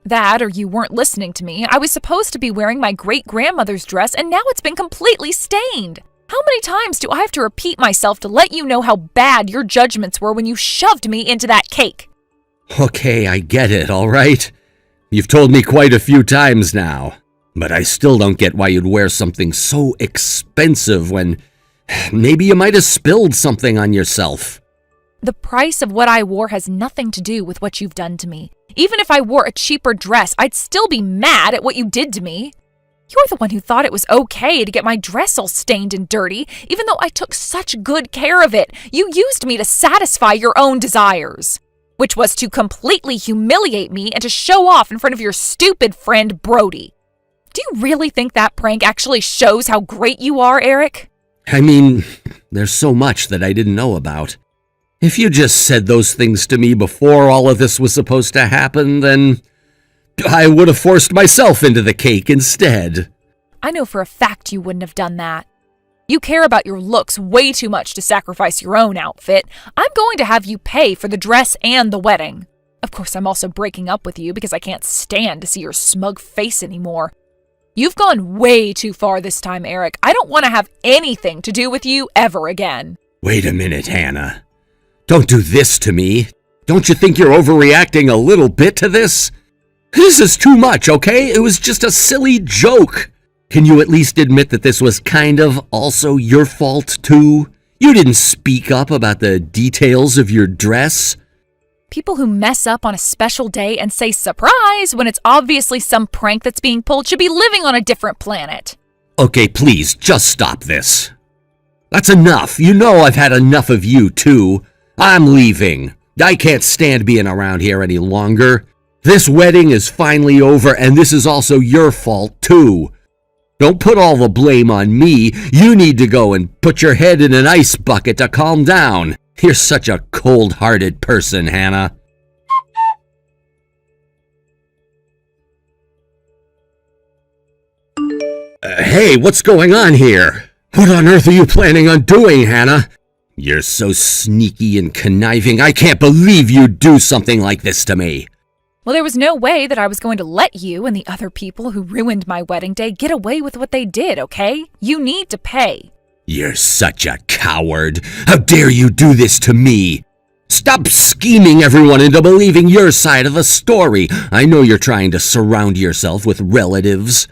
S1: That, or you weren't listening to me. I was supposed to be wearing my great-grandmother's dress, and now it's been completely stained. How many times do I have to repeat myself to let you know how bad your judgments were when you shoved me into that cake?
S3: Okay, I get it, all right? You've told me quite a few times now, but I still don't get why you'd wear something so expensive when maybe you might have spilled something on yourself.
S1: The price of what I wore has nothing to do with what you've done to me. Even if I wore a cheaper dress, I'd still be mad at what you did to me. You're the one who thought it was okay to get my dress all stained and dirty, even though I took such good care of it. You used me to satisfy your own desires, which was to completely humiliate me and to show off in front of your stupid friend Brody. Do you really think that prank actually shows how great you are, Eric?
S3: I mean, there's so much that I didn't know about. If you just said those things to me before all of this was supposed to happen, then I would have forced myself into the cake instead.
S1: I know for a fact you wouldn't have done that. You care about your looks way too much to sacrifice your own outfit. I'm going to have you pay for the dress and the wedding. Of course, I'm also breaking up with you because I can't stand to see your smug face anymore. You've gone way too far this time, Eric. I don't want to have anything to do with you ever again.
S3: Wait a minute, Hannah. Don't do this to me. Don't you think you're overreacting a little bit to this? This is too much, okay? It was just a silly joke. Can you at least admit that this was kind of also your fault, too? You didn't speak up about the details of your dress.
S1: People who mess up on a special day and say surprise when it's obviously some prank that's being pulled should be living on a different planet.
S3: Okay, please, just stop this. That's enough. You know I've had enough of you, too. I'm leaving. I can't stand being around here any longer. This wedding is finally over, and this is also your fault, too. Don't put all the blame on me. You need to go and put your head in an ice bucket to calm down. You're such a cold-hearted person, Hannah. Hey, what's going on here? What on earth are you planning on doing, Hannah? You're so sneaky and conniving. I can't believe you'd do something like this to me.
S1: Well, there was no way that I was going to let you and the other people who ruined my wedding day get away with what they did, okay? You need to pay.
S3: You're such a coward. How dare you do this to me? Stop scheming everyone into believing your side of the story. I know you're trying to surround yourself with relatives.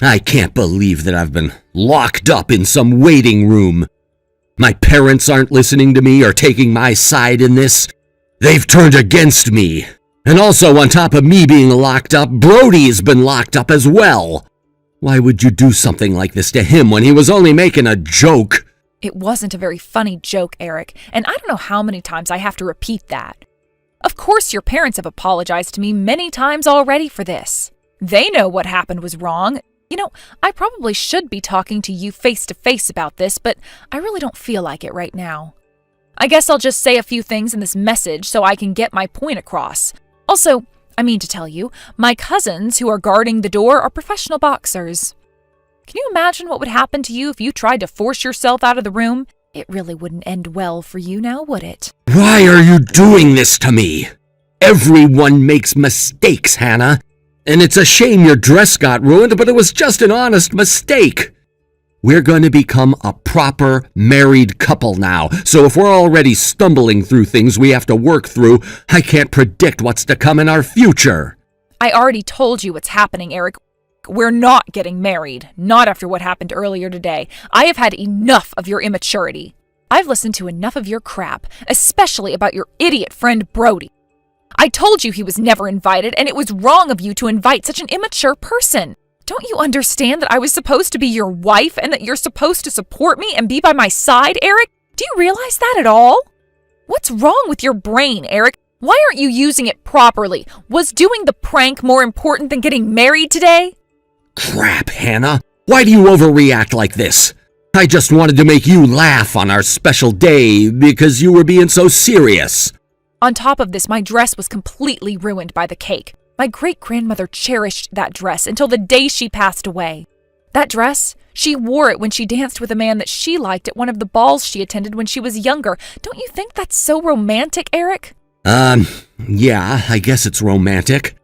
S3: I can't believe that I've been locked up in some waiting room. My parents aren't listening to me or taking my side in this. They've turned against me. And also, on top of me being locked up, Brody's been locked up as well. Why would you do something like this to him when he was only making a joke?
S1: It wasn't a very funny joke, Eric, and I don't know how many times I have to repeat that. Of course, your parents have apologized to me many times already for this. They know what happened was wrong. You know, I probably should be talking to you face to face about this, but I really don't feel like it right now. I guess I'll just say a few things in this message so I can get my point across. Also, I mean to tell you, my cousins who are guarding the door are professional boxers. Can you imagine what would happen to you if you tried to force yourself out of the room? It really wouldn't end well for you now, would it?
S3: Why are you doing this to me? Everyone makes mistakes, Hannah. And it's a shame your dress got ruined, but it was just an honest mistake. We're going to become a proper married couple now, so if we're already stumbling through things we have to work through, I can't predict what's to come in our future.
S1: I already told you what's happening, Eric. We're not getting married, not after what happened earlier today. I have had enough of your immaturity. I've listened to enough of your crap, especially about your idiot friend Brody. I told you he was never invited, and it was wrong of you to invite such an immature person. Don't you understand that I was supposed to be your wife and that you're supposed to support me and be by my side, Eric? Do you realize that at all? What's wrong with your brain, Eric? Why aren't you using it properly? Was doing the prank more important than getting married today?
S3: Crap, Hannah. Why do you overreact like this? I just wanted to make you laugh on our special day because you were being so serious.
S1: On top of this, my dress was completely ruined by the cake. My great-grandmother cherished that dress until the day she passed away. That dress, she wore it when she danced with a man that she liked at one of the balls she attended when she was younger. Don't you think that's so romantic, Eric?
S3: Yeah, I guess it's romantic.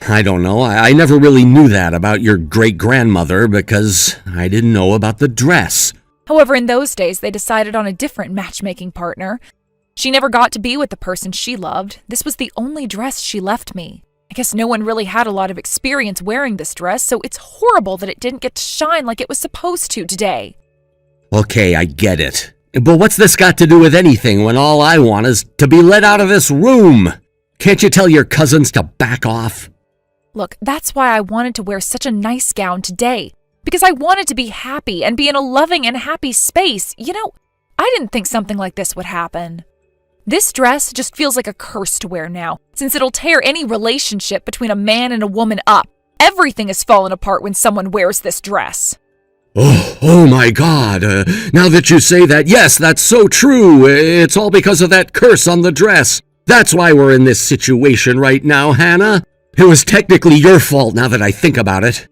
S3: I don't know, I never really knew that about your great-grandmother because I didn't know about the dress.
S1: However, in those days, they decided on a different matchmaking partner. She never got to be with the person she loved. This was the only dress she left me. I guess no one really had a lot of experience wearing this dress, so it's horrible that it didn't get to shine like it was supposed to today.
S3: Okay, I get it. But what's this got to do with anything when all I want is to be let out of this room? Can't you tell your cousins to back off?
S1: Look, that's why I wanted to wear such a nice gown today. Because I wanted to be happy and be in a loving and happy space. You know, I didn't think something like this would happen. This dress just feels like a curse to wear now, since it'll tear any relationship between a man and a woman up. Everything has fallen apart when someone wears this dress.
S3: Oh my God. Now that you say that, yes, that's so true. It's all because of that curse on the dress. That's why we're in this situation right now, Hannah. It was technically your fault now that I think about it.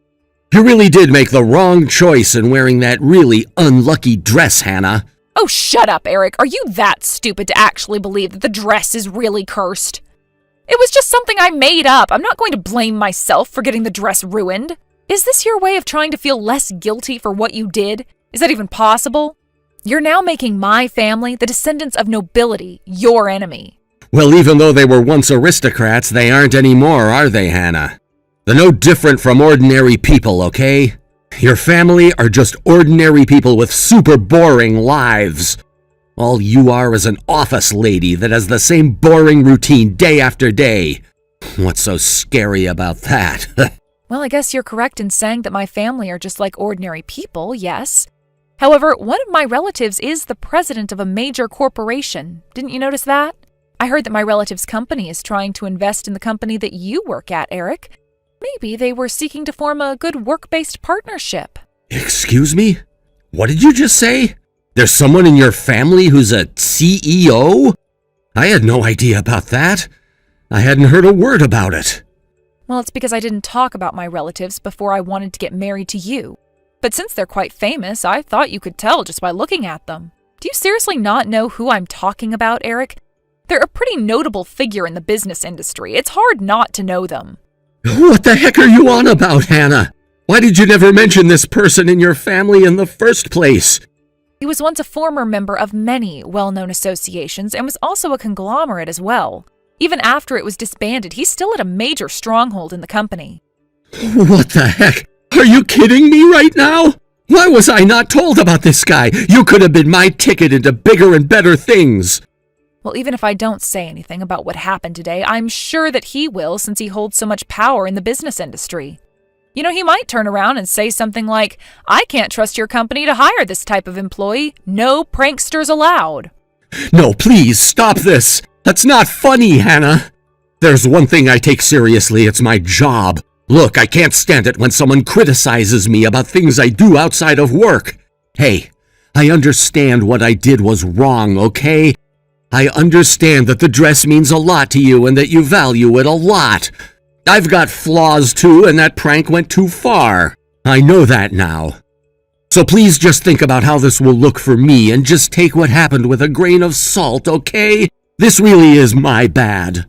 S3: You really did make the wrong choice in wearing that really unlucky dress, Hannah.
S1: Oh, shut up, Eric. Are you that stupid to actually believe that the dress is really cursed? It was just something I made up. I'm not going to blame myself for getting the dress ruined. Is this your way of trying to feel less guilty for what you did? Is that even possible? You're now making my family, the descendants of nobility, your enemy.
S3: Well, even though they were once aristocrats, they aren't anymore, are they, Hannah? They're no different from ordinary people, okay? Your family are just ordinary people with super boring lives. All you are is an office lady that has the same boring routine day after day. What's so scary about that?
S1: Well, I guess you're correct in saying that my family are just like ordinary people, yes. However, one of my relatives is the president of a major corporation. Didn't you notice that? I heard that my relative's company is trying to invest in the company that you work at, Eric. Maybe they were seeking to form a good work-based partnership.
S3: Excuse me? What did you just say? There's someone in your family who's a CEO? I had no idea about that. I hadn't heard a word about it.
S1: Well, it's because I didn't talk about my relatives before I wanted to get married to you. But since they're quite famous, I thought you could tell just by looking at them. Do you seriously not know who I'm talking about, Eric? They're a pretty notable figure in the business industry. It's hard not to know them.
S3: What the heck are you on about, Hannah? Why did you never mention this person in your family in the first place?
S1: He was once a former member of many well-known associations and was also a conglomerate as well. Even after it was disbanded, he still had a major stronghold in the company.
S3: What the heck? Are you kidding me right now? Why was I not told about this guy? You could have been my ticket into bigger and better things.
S1: Well, even if I don't say anything about what happened today, I'm sure that he will since he holds so much power in the business industry. You know, he might turn around and say something like, I can't trust your company to hire this type of employee. No pranksters allowed.
S3: No, please, stop this. That's not funny, Hannah. There's one thing I take seriously, it's my job. Look, I can't stand it when someone criticizes me about things I do outside of work. Hey, I understand what I did was wrong, okay? I understand that the dress means a lot to you and that you value it a lot. I've got flaws too, and that prank went too far. I know that now. So please just think about how this will look for me and just take what happened with a grain of salt, okay? This really is my bad.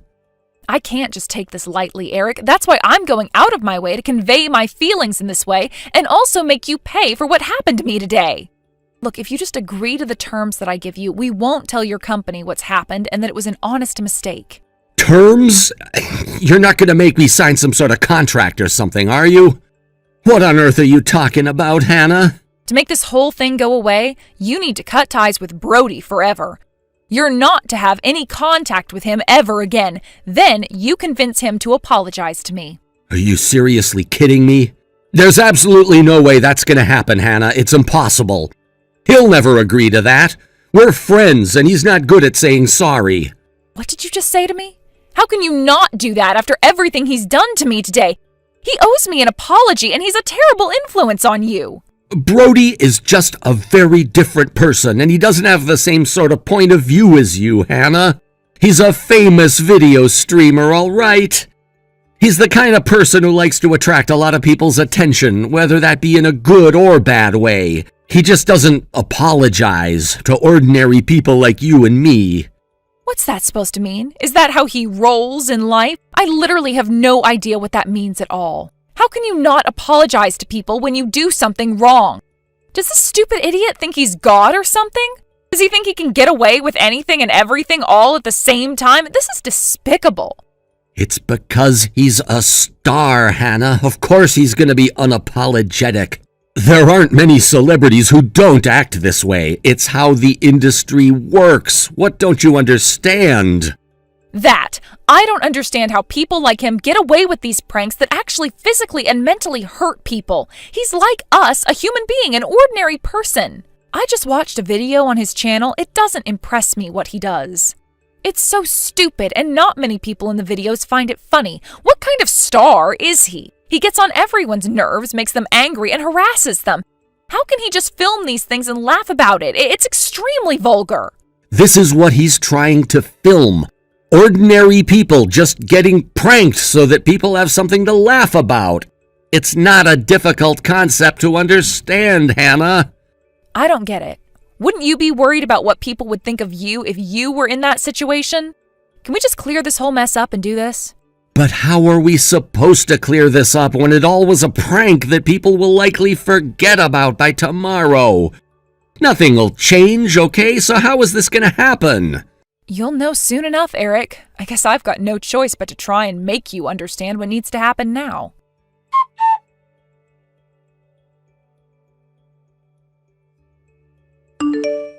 S1: I can't just take this lightly, Eric. That's why I'm going out of my way to convey my feelings in this way and also make you pay for what happened to me today. Look, if you just agree to the terms that I give you, we won't tell your company what's happened and that it was an honest mistake.
S3: Terms? You're not going to make me sign some sort of contract or something, are you? What on earth are you talking about, Hannah?
S1: To make this whole thing go away, you need to cut ties with Brody forever. You're not to have any contact with him ever again. Then you convince him to apologize to me.
S3: Are you seriously kidding me? There's absolutely no way that's going to happen, Hannah. It's impossible. He'll never agree to that. We're friends, and he's not good at saying sorry.
S1: What did you just say to me? How can you not do that after everything he's done to me today? He owes me an apology, and he's a terrible influence on you.
S3: Brody is just a very different person, and he doesn't have the same sort of point of view as you, Hannah. He's a famous video streamer, all right? He's the kind of person who likes to attract a lot of people's attention, whether that be in a good or bad way. He just doesn't apologize to ordinary people like you and me.
S1: What's that supposed to mean? Is that how he rolls in life? I literally have no idea what that means at all. How can you not apologize to people when you do something wrong? Does this stupid idiot think he's God or something? Does he think he can get away with anything and everything all at the same time? This is despicable.
S3: It's because he's a star, Hannah. Of course he's going to be unapologetic. There aren't many celebrities who don't act this way. It's how the industry works. What don't you understand?
S1: I don't understand how people like him get away with these pranks that actually physically and mentally hurt people. He's like us, a human being, an ordinary person. I just watched a video on his channel. It doesn't impress me what he does. It's so stupid, and not many people in the videos find it funny. What kind of star is he? He gets on everyone's nerves, makes them angry, and harasses them. How can he just film these things and laugh about it? It's extremely vulgar.
S3: This is what he's trying to film. Ordinary people just getting pranked so that people have something to laugh about. It's not a difficult concept to understand, Hannah.
S1: I don't get it. Wouldn't you be worried about what people would think of you if you were in that situation? Can we just clear this whole mess up and do this?
S3: But how are we supposed to clear this up when it all was a prank that people will likely forget about by tomorrow? Nothing will change, okay? So how is this gonna happen?
S1: You'll know soon enough, Eric. I guess I've got no choice but to try and make you understand what needs to happen now.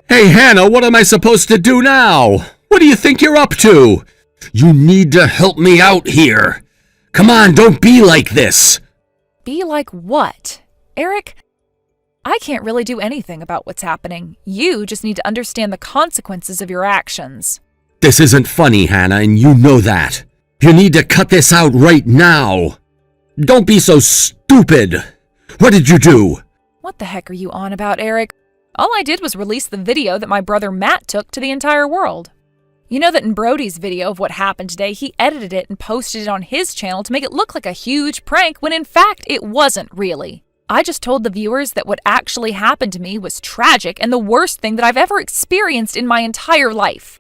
S3: Hey, Hannah, what am I supposed to do now? What do you think you're up to? You need to help me out here. Come on, don't be like this.
S1: Be like what? Eric, I can't really do anything about what's happening. You just need to understand the consequences of your actions.
S3: This isn't funny, Hannah, and you know that. You need to cut this out right now. Don't be so stupid. What did you do?
S1: What the heck are you on about, Eric? All I did was release the video that my brother Matt took to the entire world. You know that in Brody's video of what happened today, he edited it and posted it on his channel to make it look like a huge prank when in fact it wasn't really. I just told the viewers that what actually happened to me was tragic and the worst thing that I've ever experienced in my entire life.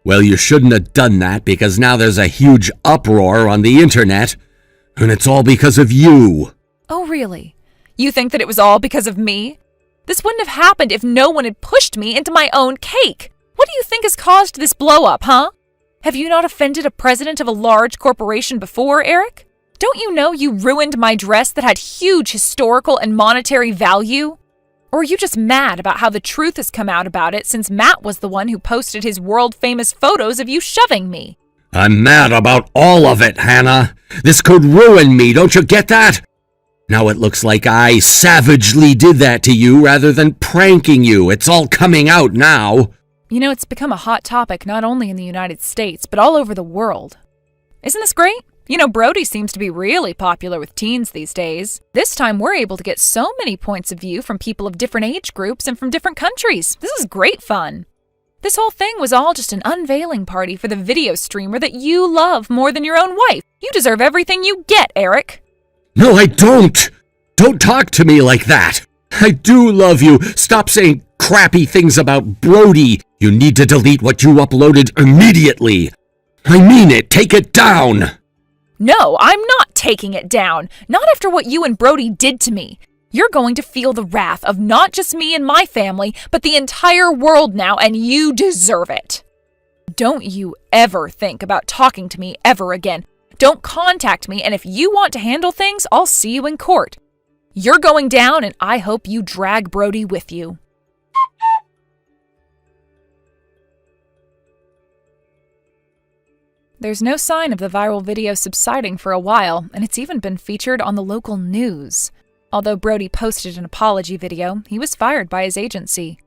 S3: Well, you shouldn't have done that because now there's a huge uproar on the internet, and it's all because of you.
S1: Oh, really? You think that it was all because of me? This wouldn't have happened if no one had pushed me into my own cake. What do you think has caused this blow-up, huh? Have you not offended a president of a large corporation before, Eric? Don't you know you ruined my dress that had huge historical and monetary value? Or are you just mad about how the truth has come out about it since Matt was the one who posted his world-famous photos of you shoving me?
S3: I'm mad about all of it, Hannah. This could ruin me, don't you get that? Now it looks like I savagely did that to you rather than pranking you. It's all coming out now.
S1: You know, it's become a hot topic not only in the United States, but all over the world. Isn't this great? You know, Brody seems to be really popular with teens these days. This time we're able to get so many points of view from people of different age groups and from different countries. This is great fun. This whole thing was all just an unveiling party for the video streamer that you love more than your own wife. You deserve everything you get, Eric.
S3: No, I don't. Don't talk to me like that. I do love you. Stop saying crappy things about Brody. You need to delete what you uploaded immediately. I mean it. Take it down.
S1: No, I'm not taking it down. Not after what you and Brody did to me. You're going to feel the wrath of not just me and my family, but the entire world now, and you deserve it. Don't you ever think about talking to me ever again. Don't contact me, and if you want to handle things, I'll see you in court. You're going down, and I hope you drag Brody with you. There's no sign of the viral video subsiding for a while, and it's even been featured on the local news. Although Brody posted an apology video, he was fired by his agency.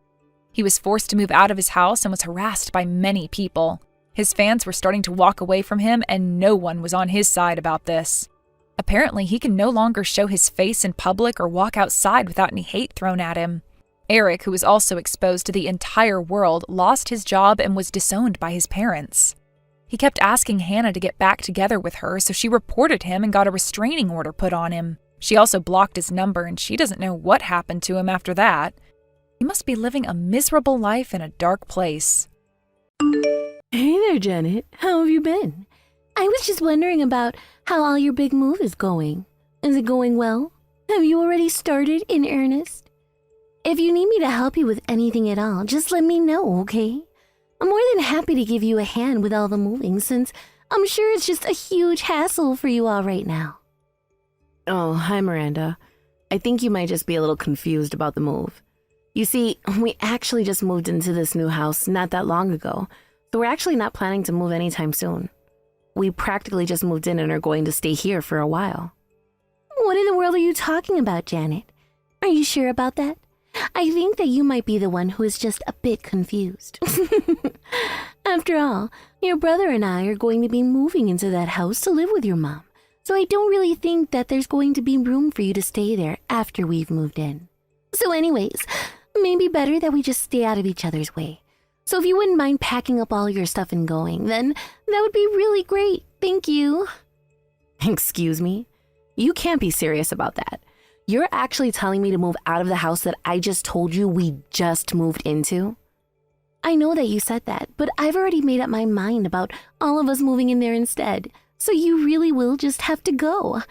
S1: He was forced to move out of his house and was harassed by many people. His fans were starting to walk away from him, and no one was on his side about this. Apparently, he can no longer show his face in public or walk outside without any hate thrown at him. Eric, who was also exposed to the entire world, lost his job and was disowned by his parents. He kept asking Hannah to get back together with her, so she reported him and got a restraining order put on him. She also blocked his number, and she doesn't know what happened to him after that. He must be living a miserable life in a dark place.
S4: Hey there, Janet. How have you been? I was just wondering about how all your big move is going. Is it going well? Have you already started in earnest? If you need me to help you with anything at all, just let me know, okay? I'm more than happy to give you a hand with all the moving, since I'm sure it's just a huge hassle for you all right now.
S5: Oh, hi, Miranda. I think you might just be a little confused about the move. You see, we actually just moved into this new house not that long ago, so we're actually not planning to move anytime soon. We practically just moved in and are going to stay here for a while.
S4: What in the world are you talking about, Janet? Are you sure about that? I think that you might be the one who is just a bit confused. After all, your brother and I are going to be moving into that house to live with your mom, so I don't really think that there's going to be room for you to stay there after we've moved in. So anyways, maybe better that we just stay out of each other's way. So if you wouldn't mind packing up all your stuff and going, then that would be really great. Thank you.
S5: Excuse me? You can't be serious about that. You're actually telling me to move out of the house that I just told you we just moved into?
S4: I know that you said that, but I've already made up my mind about all of us moving in there instead. So you really will just have to go.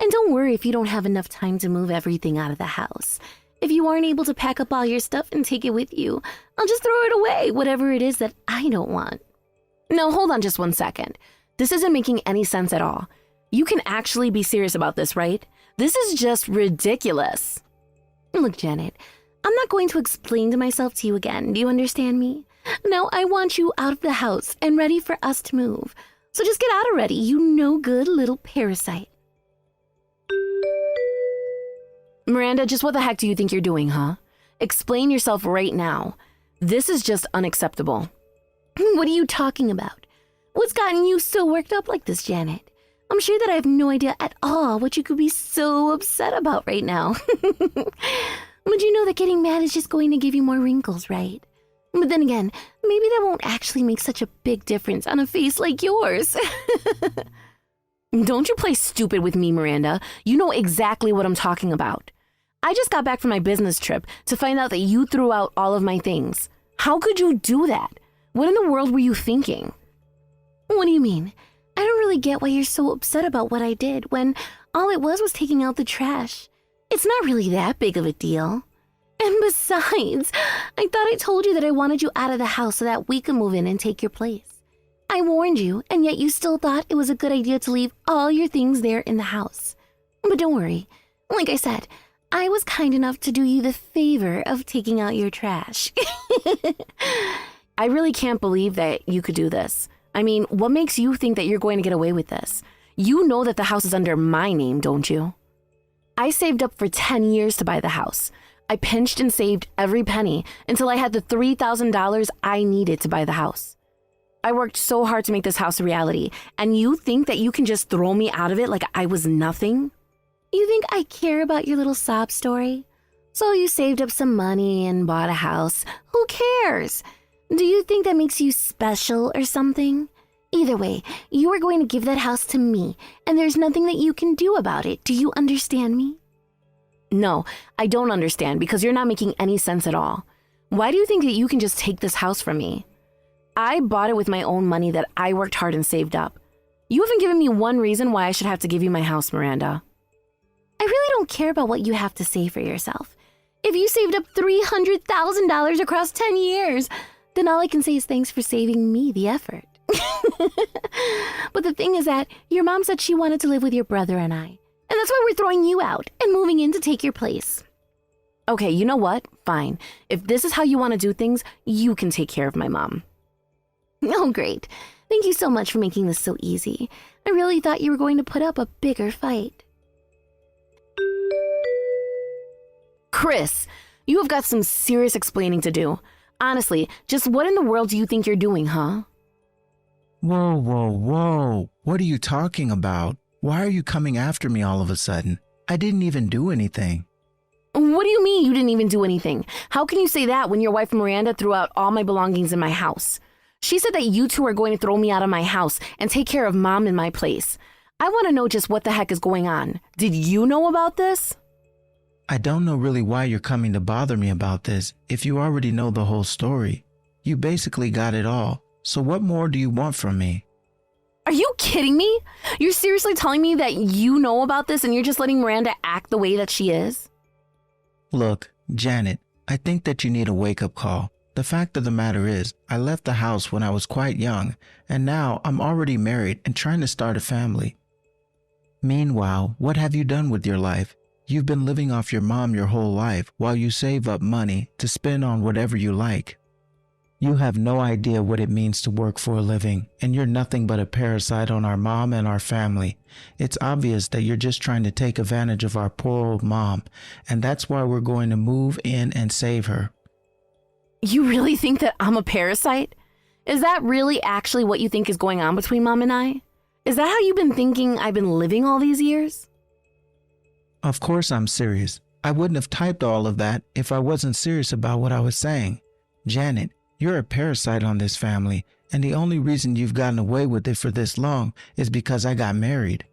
S4: And don't worry if you don't have enough time to move everything out of the house. If you aren't able to pack up all your stuff and take it with you, I'll just throw it away, whatever it is that I don't want.
S5: No, hold on just 1 second. This isn't making any sense at all. You can actually be serious about this, right? This is just ridiculous.
S4: Look, Janet, I'm not going to explain to myself to you again. Do you understand me? Now I want you out of the house and ready for us to move. So just get out already, you no good little parasite.
S5: Miranda, just what the heck do you think you're doing, huh? Explain yourself right now. This is just unacceptable.
S4: What are you talking about? What's gotten you so worked up like this, Janet? I'm sure that I have no idea at all what you could be so upset about right now. But you know that getting mad is just going to give you more wrinkles, right? But then again, maybe that won't actually make such a big difference on a face like yours.
S5: Don't you play stupid with me, Miranda. You know exactly what I'm talking about. I just got back from my business trip to find out that you threw out all of my things. How could you do that? What in the world were you thinking?
S4: What do you mean? I don't really get why you're so upset about what I did when all it was taking out the trash. It's not really that big of a deal. And besides, I thought I told you that I wanted you out of the house so that we could move in and take your place. I warned you, and yet you still thought it was a good idea to leave all your things there in the house. But don't worry. Like I said, I was kind enough to do you the favor of taking out your trash.
S5: I really can't believe that you could do this. I mean, what makes you think that you're going to get away with this? You know that the house is under my name, don't you? I saved up for 10 years to buy the house. I pinched and saved every penny until I had the $3,000 I needed to buy the house. I worked so hard to make this house a reality, and you think that you can just throw me out of it like I was nothing?
S4: You think I care about your little sob story? So you saved up some money and bought a house. Who cares? Do you think that makes you special or something? Either way, you are going to give that house to me, and there's nothing that you can do about it. Do you understand me?
S5: No, I don't understand because you're not making any sense at all. Why do you think that you can just take this house from me? I bought it with my own money that I worked hard and saved up. You haven't given me one reason why I should have to give you my house, Miranda.
S4: I really don't care about what you have to say for yourself. If you saved up $300,000 across 10 years, then all I can say is thanks for saving me the effort. But the thing is that your mom said she wanted to live with your brother and I. And that's why we're throwing you out and moving in to take your place.
S5: Okay, you know what? Fine. If this is how you want to do things, you can take care of my mom.
S4: Oh, great. Thank you so much for making this so easy. I really thought you were going to put up a bigger fight.
S5: Chris, you have got some serious explaining to do. Honestly, just what in the world do you think you're doing, huh?
S2: Whoa, whoa, whoa. What are you talking about? Why are you coming after me all of a sudden? I didn't even do anything.
S5: What do you mean you didn't even do anything? How can you say that when your wife Miranda threw out all my belongings in my house? She said that you two are going to throw me out of my house and take care of mom in my place. I want to know just what the heck is going on. Did you know about this?
S2: I don't know really why you're coming to bother me about this if you already know the whole story. You basically got it all. So what more do you want from me?
S5: Are you kidding me? You're seriously telling me that you know about this and you're just letting Miranda act the way that she is?
S2: Look, Janet, I think that you need a wake-up call. The fact of the matter is, I left the house when I was quite young, and now I'm already married and trying to start a family. Meanwhile, what have you done with your life? You've been living off your mom your whole life while you save up money to spend on whatever you like. You have no idea what it means to work for a living, and you're nothing but a parasite on our mom and our family. It's obvious that you're just trying to take advantage of our poor old mom, and that's why we're going to move in and save her.
S5: You really think that I'm a parasite? Is that really actually what you think is going on between mom and I? Is that how you've been thinking I've been living all these years?
S2: Of course I'm serious. I wouldn't have typed all of that if I wasn't serious about what I was saying. Janet, You're a parasite on this family, and the only reason you've gotten away with it for this long is because I got married.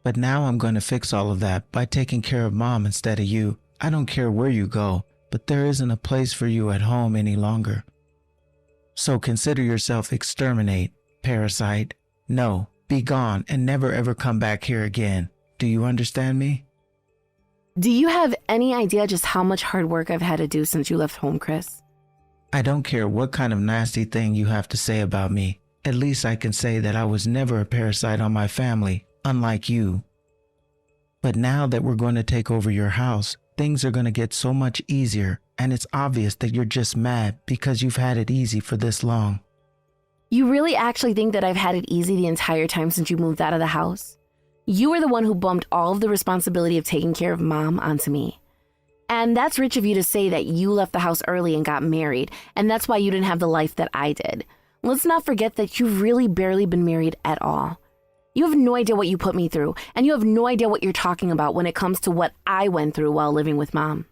S2: But now I'm going to fix all of that by taking care of Mom instead of you. I don't care where you go, but there isn't a place for you at home any longer. So consider yourself exterminate, parasite. No, be gone and never ever come back here again. Do you understand me?
S5: Do you have any idea just how much hard work I've had to do since you left home, Chris?
S2: I don't care what kind of nasty thing you have to say about me. At least I can say that I was never a parasite on my family, unlike you. But now that we're going to take over your house, things are going to get so much easier, and it's obvious that you're just mad because you've had it easy for this long.
S5: You really actually think that I've had it easy the entire time since you moved out of the house? You were the one who bumped all of the responsibility of taking care of Mom onto me. And that's rich of you to say that you left the house early and got married, and that's why you didn't have the life that I did. Let's not forget that you've really barely been married at all. You have no idea what you put me through, and you have no idea what you're talking about when it comes to what I went through while living with Mom.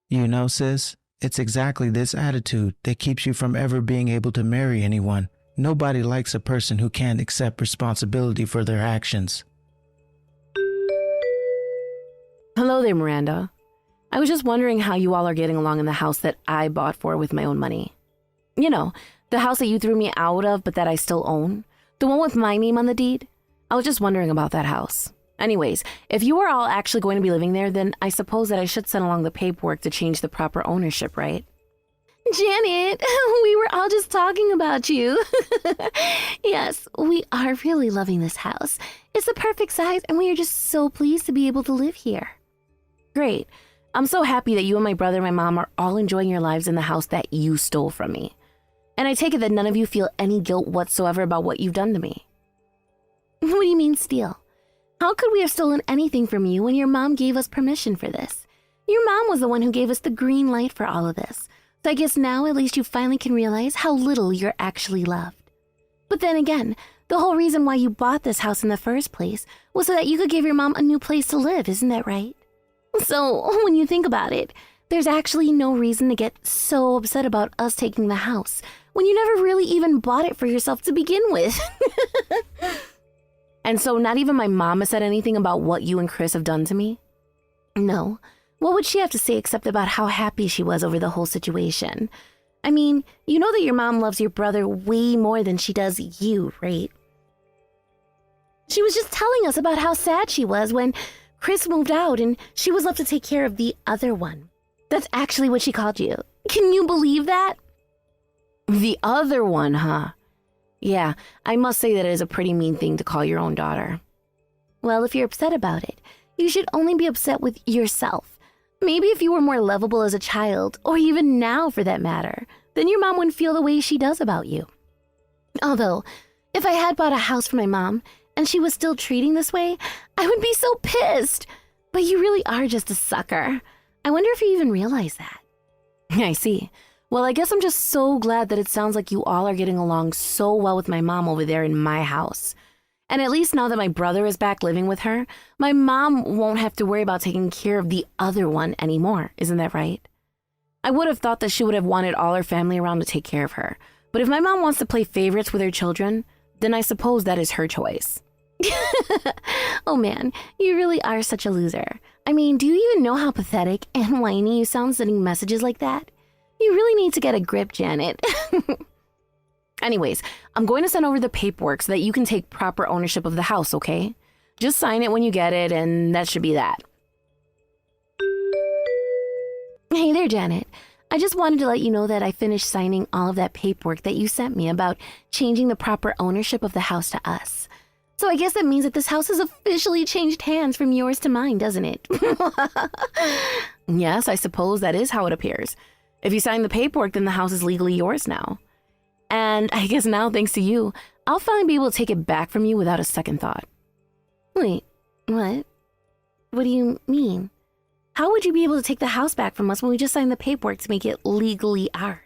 S2: You know, sis, it's exactly this attitude that keeps you from ever being able to marry anyone. Nobody likes a person who can't accept responsibility for their actions.
S5: Hello there, Miranda. I was just wondering how you all are getting along in the house that I bought for with my own money. You know, the house that you threw me out of but that I still own. The one with my name on the deed. I was just wondering about that house. Anyways, if you are all actually going to be living there, then I suppose that I should send along the paperwork to change the proper ownership, right?
S4: Janet, we were all just talking about you. Yes, we are really loving this house. It's the perfect size, and we are just so pleased to be able to live here.
S5: Great. I'm so happy that you and my brother and my mom are all enjoying your lives in the house that you stole from me. And I take it that none of you feel any guilt whatsoever about what you've done to me.
S4: What do you mean steal? How could we have stolen anything from you when your mom gave us permission for this? Your mom was the one who gave us the green light for all of this. So I guess now at least you finally can realize how little you're actually loved. But then again, the whole reason why you bought this house in the first place was so that you could give your mom a new place to live, isn't that right? So when you think about it, there's actually no reason to get so upset about us taking the house when you never really even bought it for yourself to begin with.
S5: And so not even my mom has said anything about what you and Chris have done to me?
S4: No. What would she have to say except about how happy she was over the whole situation? I mean, you know that your mom loves your brother way more than she does you, right? She was just telling us about how sad she was when Chris moved out and she was left to take care of the other one. That's actually what she called you. Can you believe that?
S5: The other one, huh? Yeah, I must say that it is a pretty mean thing to call your own daughter.
S4: Well, if you're upset about it, you should only be upset with yourself. Maybe if you were more lovable as a child, or even now for that matter, then your mom wouldn't feel the way she does about you. Although, if I had bought a house for my mom and she was still treating this way, I would be so pissed. But you really are just a sucker. I wonder if you even realize that.
S5: I see. Well, I guess I'm just so glad that it sounds like you all are getting along so well with my mom over there in my house. And at least now that my brother is back living with her, my mom won't have to worry about taking care of the other one anymore. Isn't that right? I would have thought that she would have wanted all her family around to take care of her. But if my mom wants to play favorites with her children, then I suppose that is her choice.
S4: Oh man, you really are such a loser. I mean, do you even know how pathetic and whiny you sound sending messages like that? You really need to get a grip, Janet.
S5: Anyways, I'm going to send over the paperwork so that you can take proper ownership of the house, okay? Just sign it when you get it, and that should be that.
S4: Hey there, Janet. I just wanted to let you know that I finished signing all of that paperwork that you sent me about changing the proper ownership of the house to us. So I guess that means that this house has officially changed hands from yours to mine, doesn't it?
S5: Yes, I suppose that is how it appears. If you sign the paperwork, then the house is legally yours now. And I guess now, thanks to you, I'll finally be able to take it back from you without a second thought.
S4: Wait, what? What do you mean? How would you be able to take the house back from us when we just signed the paperwork to make it legally ours?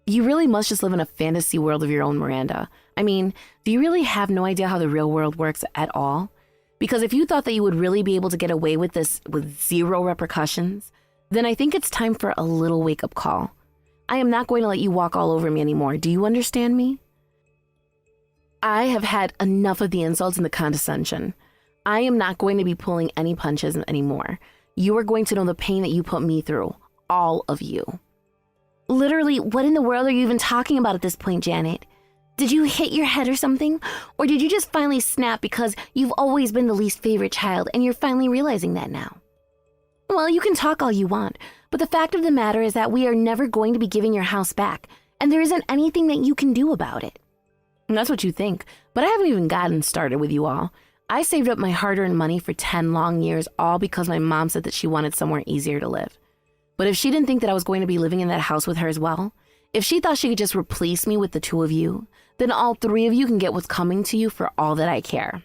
S5: You really must just live in a fantasy world of your own, Miranda. I mean, do you really have no idea how the real world works at all? Because if you thought that you would really be able to get away with this with zero repercussions, then I think it's time for a little wake-up call. I am not going to let you walk all over me anymore. Do you understand me? I have had enough of the insults and the condescension. I am not going to be pulling any punches anymore. You are going to know the pain that you put me through. All of you. Literally, what in the world are you even talking about at this point, Janet? Did you hit your head or something? Or did you just finally snap because you've always been the least favorite child and you're finally realizing that now? Well, you can talk all you want, but the fact of the matter is that we are never going to be giving your house back, and there isn't anything that you can do about it. And that's what you think, but I haven't even gotten started with you all. I saved up my hard-earned money for 10 long years, all because my mom said that she wanted somewhere easier to live. But if she didn't think that I was going to be living in that house with her as well, if she thought she could just replace me with the two of you, then all three of you can get what's coming to you for all that I care.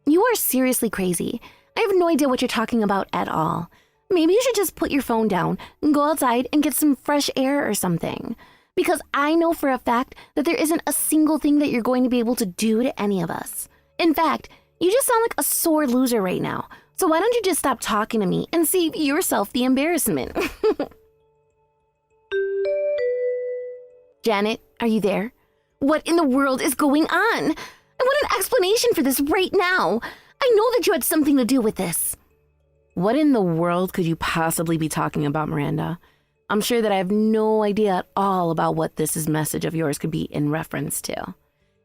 S5: You are seriously crazy. I have no idea what you're talking about at all. Maybe you should just put your phone down and go outside and get some fresh air or something. Because I know for a fact that there isn't a single thing that you're going to be able to do to any of us. In fact, you just sound like a sore loser right now. So why don't you just stop talking to me and save yourself the embarrassment? Janet, are you there? What in the world is going on? I want an explanation for this right now. I know that you had something to do with this. What in the world could you possibly be talking about, Miranda? I'm sure that I have no idea at all about what this message of yours could be in reference to.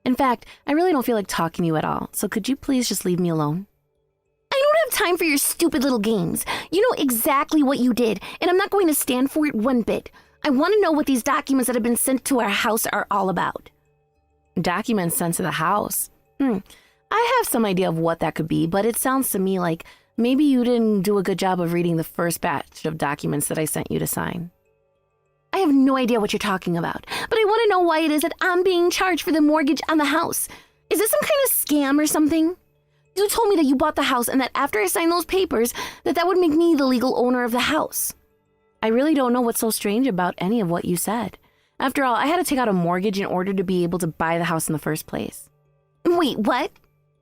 S5: In fact, I really don't feel like talking to you at all, so could you please just leave me alone? I don't have time for your stupid little games. You know exactly what you did, and I'm not going to stand for it one bit. I want to know what these documents that have been sent to our house are all about. Documents sent to the house? I have some idea of what that could be, but it sounds to me like maybe you didn't do a good job of reading the first batch of documents that I sent you to sign. I have no idea what you're talking about, but I want to know why it is that I'm being charged for the mortgage on the house. Is this some kind of scam or something? You told me that you bought the house and that after I signed those papers, that would make me the legal owner of the house. I really don't know what's so strange about any of what you said. After all, I had to take out a mortgage in order to be able to buy the house in the first place. Wait, what?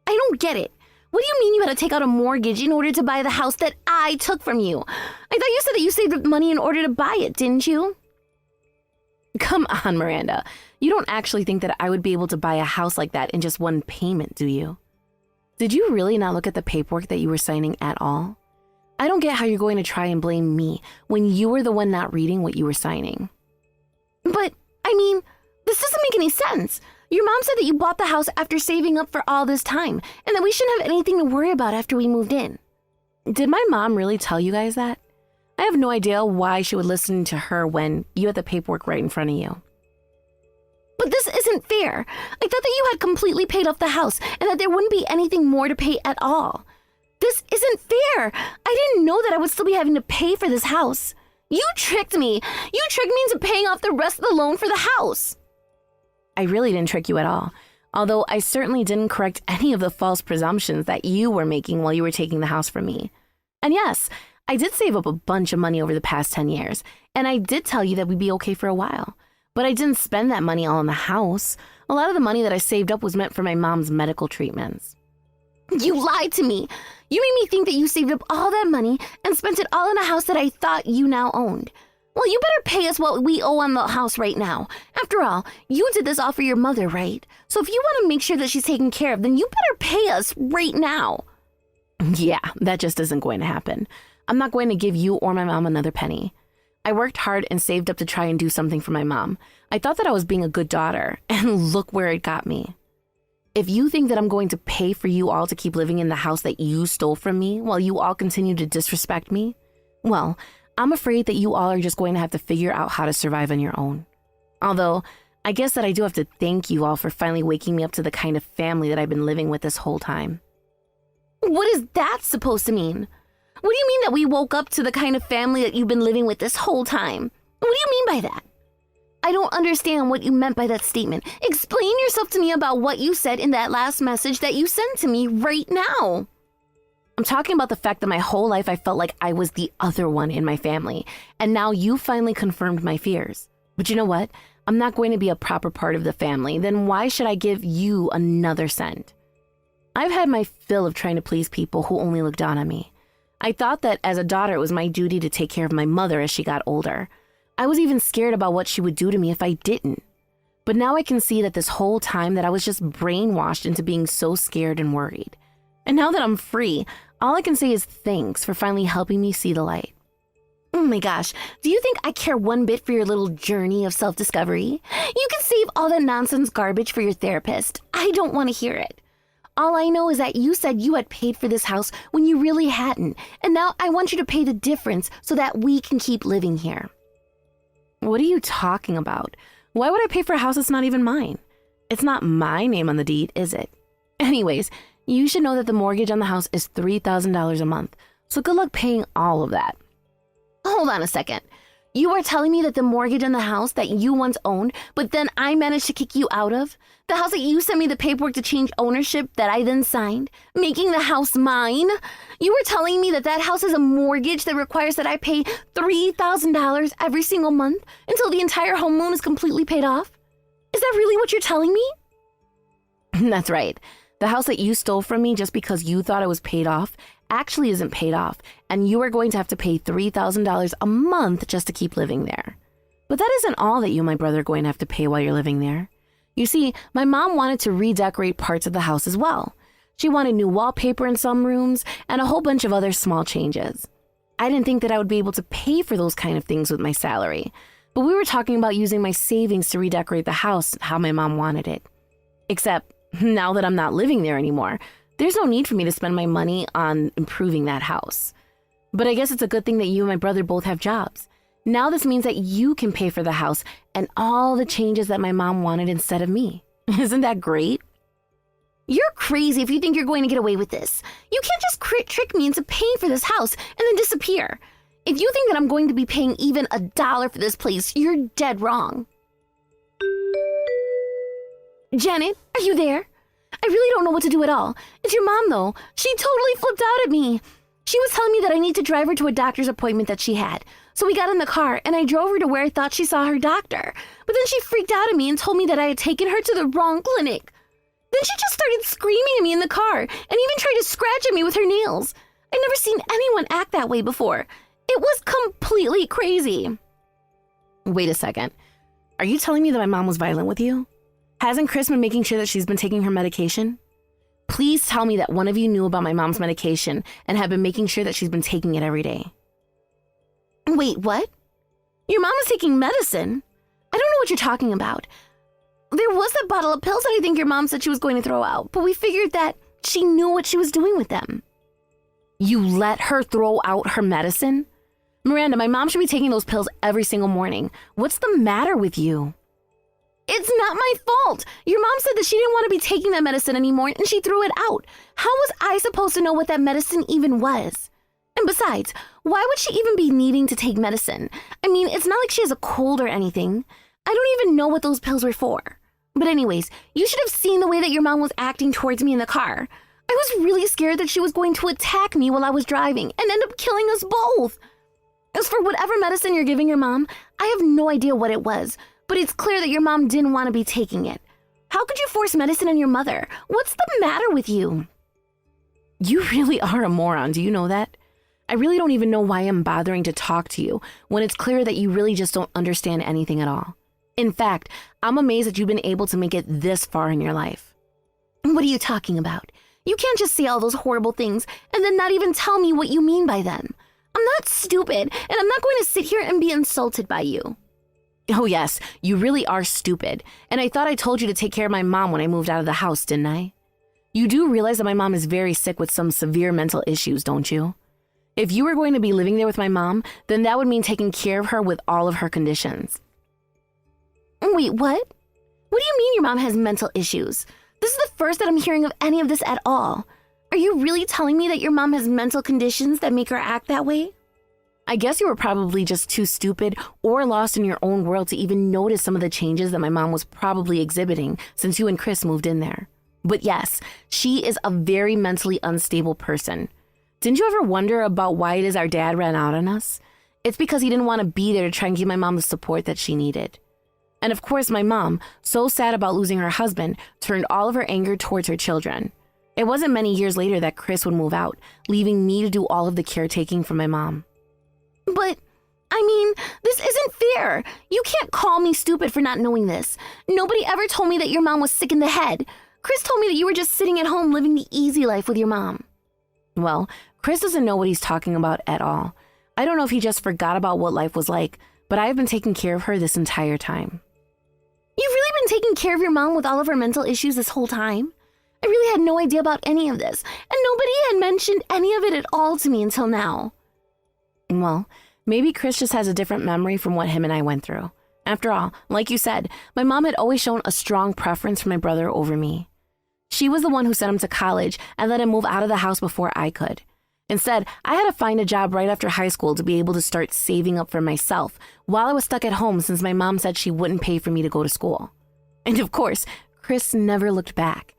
S5: I don't get it. What do you mean you had to take out a mortgage in order to buy the house that I took from you? I thought you said that you saved up money in order to buy it, didn't you? Come on, Miranda. You don't actually think that I would be able to buy a house like that in just one payment, do you? Did you really not look at the paperwork that you were signing at all? I don't get how you're going to try and blame me when you were the one not reading what you were signing. But, I mean, this doesn't make any sense. Your mom said that you bought the house after saving up for all this time, and that we shouldn't have anything to worry about after we moved in. Did my mom really tell you guys that? I have no idea why she would listen to her when you had the paperwork right in front of you. But this isn't fair. I thought that you had completely paid off the house and that there wouldn't be anything more to pay at all. This isn't fair. I didn't know that I would still be having to pay for this house. You tricked me. You tricked me into paying off the rest of the loan for the house. I really didn't trick you at all, although I certainly didn't correct any of the false presumptions that you were making while you were taking the house from me. And yes, I did save up a bunch of money over the past 10 years, and I did tell you that we'd be okay for a while. But I didn't spend that money all in the house. A lot of the money that I saved up was meant for my mom's medical treatments. You lied to me. You made me think that you saved up all that money and spent it all in a house that I thought you now owned. Well, you better pay us what we owe on the house right now. After all, you did this all for your mother, right? So if you want to make sure that she's taken care of, then you better pay us right now. Yeah, that just isn't going to happen. I'm not going to give you or my mom another penny. I worked hard and saved up to try and do something for my mom. I thought that I was being a good daughter, and look where it got me. If you think that I'm going to pay for you all to keep living in the house that you stole from me while you all continue to disrespect me, well, I'm afraid that you all are just going to have to figure out how to survive on your own. Although, I guess that I do have to thank you all for finally waking me up to the kind of family that I've been living with this whole time. What is that supposed to mean? What do you mean that we woke up to the kind of family that you've been living with this whole time? What do you mean by that? I don't understand what you meant by that statement. Explain yourself to me about what you said in that last message that you sent to me right now. I'm talking about the fact that my whole life I felt like I was the other one in my family, and now you finally confirmed my fears. But you know what? I'm not going to be a proper part of the family, then why should I give you another cent? I've had my fill of trying to please people who only look down on me. I thought that as a daughter it was my duty to take care of my mother as she got older. I was even scared about what she would do to me if I didn't. But now I can see that this whole time that I was just brainwashed into being so scared and worried. And now that I'm free, all I can say is thanks for finally helping me see the light. Oh my gosh, do you think I care one bit for your little journey of self-discovery? You can save all that nonsense garbage for your therapist. I don't want to hear it. All I know is that you said you had paid for this house when you really hadn't, and now I want you to pay the difference so that we can keep living here. What are you talking about? Why would I pay for a house that's not even mine? It's not my name on the deed, is it? Anyways, you should know that the mortgage on the house is $3,000 a month, so good luck paying all of that. Hold on a second. You are telling me that the mortgage on the house that you once owned, but then I managed to kick you out of? The house that you sent me the paperwork to change ownership that I then signed, making the house mine? You were telling me that that house is a mortgage that requires that I pay $3,000 every single month until the entire home loan is completely paid off? Is that really what you're telling me? That's right. The house that you stole from me just because you thought it was paid off actually isn't paid off, and you are going to have to pay $3,000 a month just to keep living there. But that isn't all that you and my brother are going to have to pay while you're living there. You see, my mom wanted to redecorate parts of the house as well. She wanted new wallpaper in some rooms and a whole bunch of other small changes. I didn't think that I would be able to pay for those kind of things with my salary, but we were talking about using my savings to redecorate the house how my mom wanted it. Except now that I'm not living there anymore, there's no need for me to spend my money on improving that house. But I guess it's a good thing that you and my brother both have jobs. Now this means that you can pay for the house and all the changes that my mom wanted instead of me. Isn't that great? You're crazy if you think you're going to get away with this. You can't just trick me into paying for this house and then disappear. If you think that I'm going to be paying even $1 for this place, you're dead wrong. Janet, are you there? I really don't know what to do at all. It's your mom, though. She totally flipped out at me. She was telling me that I need to drive her to a doctor's appointment that she had. So we got in the car, and I drove her to where I thought she saw her doctor. But then she freaked out at me and told me that I had taken her to the wrong clinic. Then she just started screaming at me in the car and even tried to scratch at me with her nails. I'd never seen anyone act that way before. It was completely crazy. Wait a second. Are you telling me that my mom was violent with you? Hasn't Chris been making sure that she's been taking her medication? Please tell me that one of you knew about my mom's medication and have been making sure that she's been taking it every day. Wait, what? Your mom is taking medicine? I don't know what you're talking about. There was that bottle of pills that I think your mom said she was going to throw out, but we figured that she knew what she was doing with them. You let her throw out her medicine? Miranda, my mom should be taking those pills every single morning. What's the matter with you? It's not my fault. Your mom said that she didn't want to be taking that medicine anymore and she threw it out. How was I supposed to know what that medicine even was? And besides, why would she even be needing to take medicine? I mean, it's not like she has a cold or anything. I don't even know what those pills were for. But anyways, you should have seen the way that your mom was acting towards me in the car. I was really scared that she was going to attack me while I was driving and end up killing us both. As for whatever medicine you're giving your mom, I have no idea what it was, but it's clear that your mom didn't want to be taking it. How could you force medicine on your mother? What's the matter with you? You really are a moron, do you know that? I really don't even know why I'm bothering to talk to you when it's clear that you really just don't understand anything at all. In fact, I'm amazed that you've been able to make it this far in your life. What are you talking about? You can't just say all those horrible things and then not even tell me what you mean by them. I'm not stupid, and I'm not going to sit here and be insulted by you. Oh yes, you really are stupid, and I thought I told you to take care of my mom when I moved out of the house, didn't I? You do realize that my mom is very sick with some severe mental issues, don't you? If you were going to be living there with my mom, then that would mean taking care of her with all of her conditions. Wait, what? What do you mean your mom has mental issues? This is the first that I'm hearing of any of this at all. Are you really telling me that your mom has mental conditions that make her act that way? I guess you were probably just too stupid or lost in your own world to even notice some of the changes that my mom was probably exhibiting since you and Chris moved in there. But yes, she is a very mentally unstable person. Didn't you ever wonder about why it is our dad ran out on us? It's because he didn't want to be there to try and give my mom the support that she needed. And of course, my mom, so sad about losing her husband, turned all of her anger towards her children. It wasn't many years later that Chris would move out, leaving me to do all of the caretaking for my mom. But
S4: I mean, this isn't fair. You can't call me stupid for not knowing this. Nobody ever told me that your mom was sick in the head. Chris told me that you were just sitting at home living the easy life with your mom.
S5: Well, Chris doesn't know what he's talking about at all. I don't know if he just forgot about what life was like, but I have been taking care of her this entire time.
S4: You've really been taking care of your mom with all of her mental issues this whole time? I really had no idea about any of this, and nobody had mentioned any of it at all to me until now.
S5: Well, maybe Chris just has a different memory from what him and I went through. After all, like you said, my mom had always shown a strong preference for my brother over me. She was the one who sent him to college and let him move out of the house before I could. Instead, I had to find a job right after high school to be able to start saving up for myself while I was stuck at home since my mom said she wouldn't pay for me to go to school. And of course, Chris never looked back.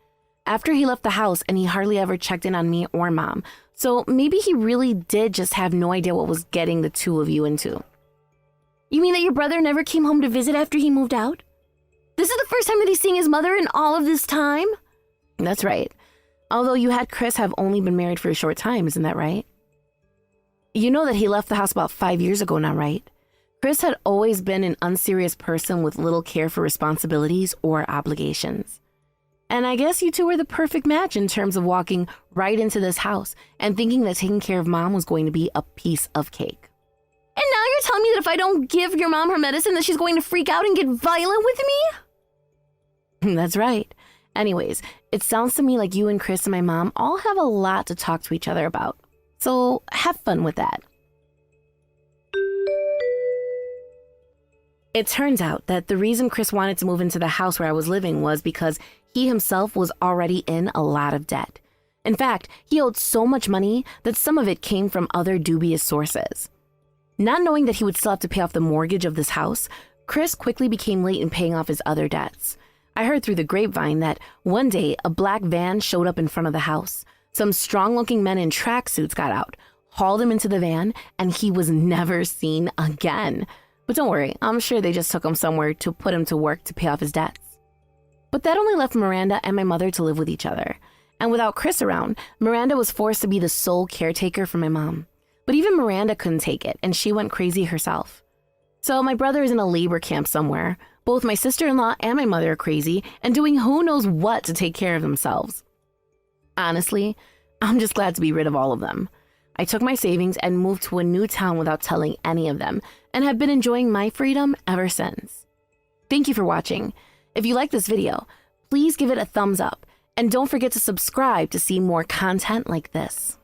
S5: After he left the house, and he hardly ever checked in on me or mom, so maybe he really did just have no idea what was getting the two of you into.
S4: You mean that your brother never came home to visit after he moved out? This is the first time that he's seeing his mother in all of this time?
S5: That's right. Although you had Chris have only been married for a short time, isn't that right? You know that he left the house about 5 years ago now, right? Chris had always been an unserious person with little care for responsibilities or obligations. And I guess you two were the perfect match in terms of walking right into this house and thinking that taking care of mom was going to be a piece of cake.
S4: And now you're telling me that if I don't give your mom her medicine that she's going to freak out and get violent with me?
S5: That's right. Anyways, it sounds to me like you and Chris and my mom all have a lot to talk to each other about. So have fun with that. It turns out that the reason Chris wanted to move into the house where I was living was because he himself was already in a lot of debt. In fact, he owed so much money that some of it came from other dubious sources. Not knowing that he would still have to pay off the mortgage of this house, Chris quickly became late in paying off his other debts. I heard through the grapevine that one day a black van showed up in front of the house. Some strong-looking men in tracksuits got out, hauled him into the van, and he was never seen again. But don't worry, I'm sure they just took him somewhere to put him to work to pay off his debts. But that only left Miranda and my mother to live with each other. And without Chris around, Miranda was forced to be the sole caretaker for my mom. But even Miranda couldn't take it, and she went crazy herself. So my brother is in a labor camp somewhere. Both my sister-in-law and my mother are crazy and doing who knows what to take care of themselves. Honestly, I'm just glad to be rid of all of them. I took my savings and moved to a new town without telling any of them, and have been enjoying my freedom ever since. Thank you for watching. If you like this video, please give it a thumbs up, and don't forget to subscribe to see more content like this.